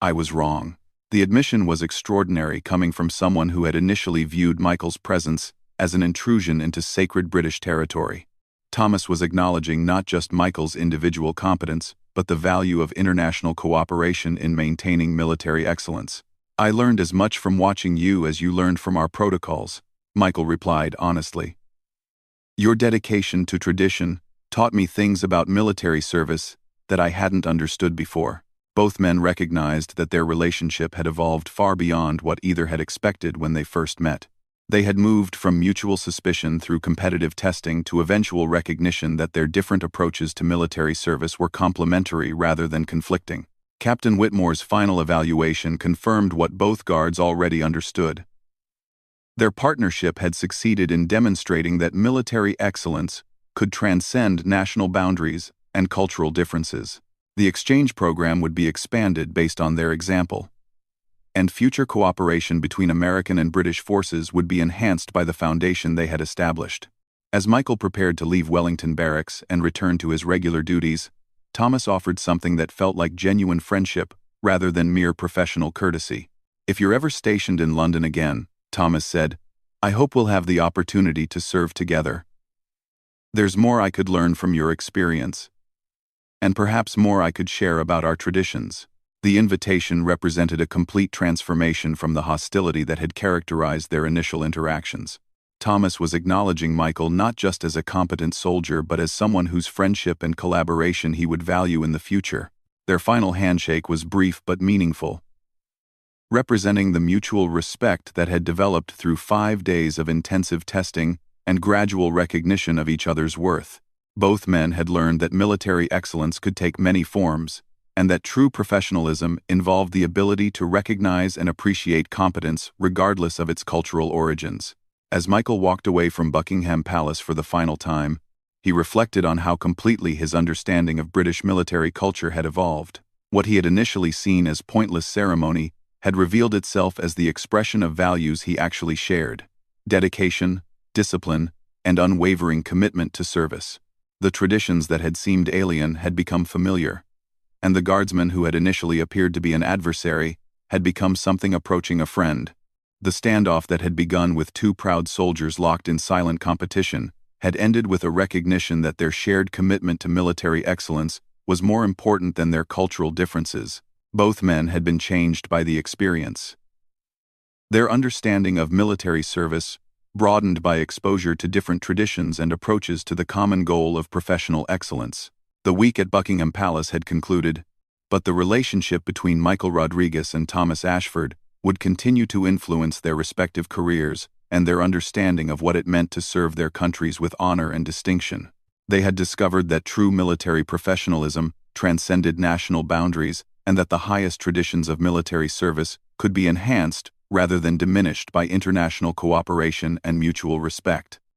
I was wrong." The admission was extraordinary, coming from someone who had initially viewed Michael's presence as an intrusion into sacred British territory. Thomas was acknowledging not just Michael's individual competence, but the value of international cooperation in maintaining military excellence. "I learned as much from watching you as you learned from our protocols," Michael replied honestly. "Your dedication to tradition taught me things about military service that I hadn't understood before." Both men recognized that their relationship had evolved far beyond what either had expected when they first met. They had moved from mutual suspicion through competitive testing to eventual recognition that their different approaches to military service were complementary rather than conflicting. Captain Whitmore's final evaluation confirmed what both guards already understood. Their partnership had succeeded in demonstrating that military excellence could transcend national boundaries and cultural differences. The exchange program would be expanded based on their example, and future cooperation between American and British forces would be enhanced by the foundation they had established. As Michael prepared to leave Wellington Barracks and return to his regular duties, Thomas offered something that felt like genuine friendship rather than mere professional courtesy. "If you're ever stationed in London again," Thomas said, "I hope we'll have the opportunity to serve together. There's more I could learn from your experience, and perhaps more I could share about our traditions." The invitation represented a complete transformation from the hostility that had characterized their initial interactions. Thomas was acknowledging Michael not just as a competent soldier but as someone whose friendship and collaboration he would value in the future. Their final handshake was brief but meaningful, representing the mutual respect that had developed through 5 days of intensive testing and gradual recognition of each other's worth. Both men had learned that military excellence could take many forms, and that true professionalism involved the ability to recognize and appreciate competence regardless of its cultural origins. As Michael walked away from Buckingham Palace for the final time, he reflected on how completely his understanding of British military culture had evolved. What he had initially seen as pointless ceremony had revealed itself as the expression of values he actually shared: dedication, discipline, and unwavering commitment to service. The traditions that had seemed alien had become familiar, and the guardsman who had initially appeared to be an adversary had become something approaching a friend. The standoff that had begun with two proud soldiers locked in silent competition had ended with a recognition that their shared commitment to military excellence was more important than their cultural differences. Both men had been changed by the experience. Their understanding of military service broadened by exposure to different traditions and approaches to the common goal of professional excellence. The week at Buckingham Palace had concluded, but the relationship between Michael Rodriguez and Thomas Ashford would continue to influence their respective careers and their understanding of what it meant to serve their countries with honor and distinction. They had discovered that true military professionalism transcended national boundaries and that the highest traditions of military service could be enhanced rather than diminished by international cooperation and mutual respect.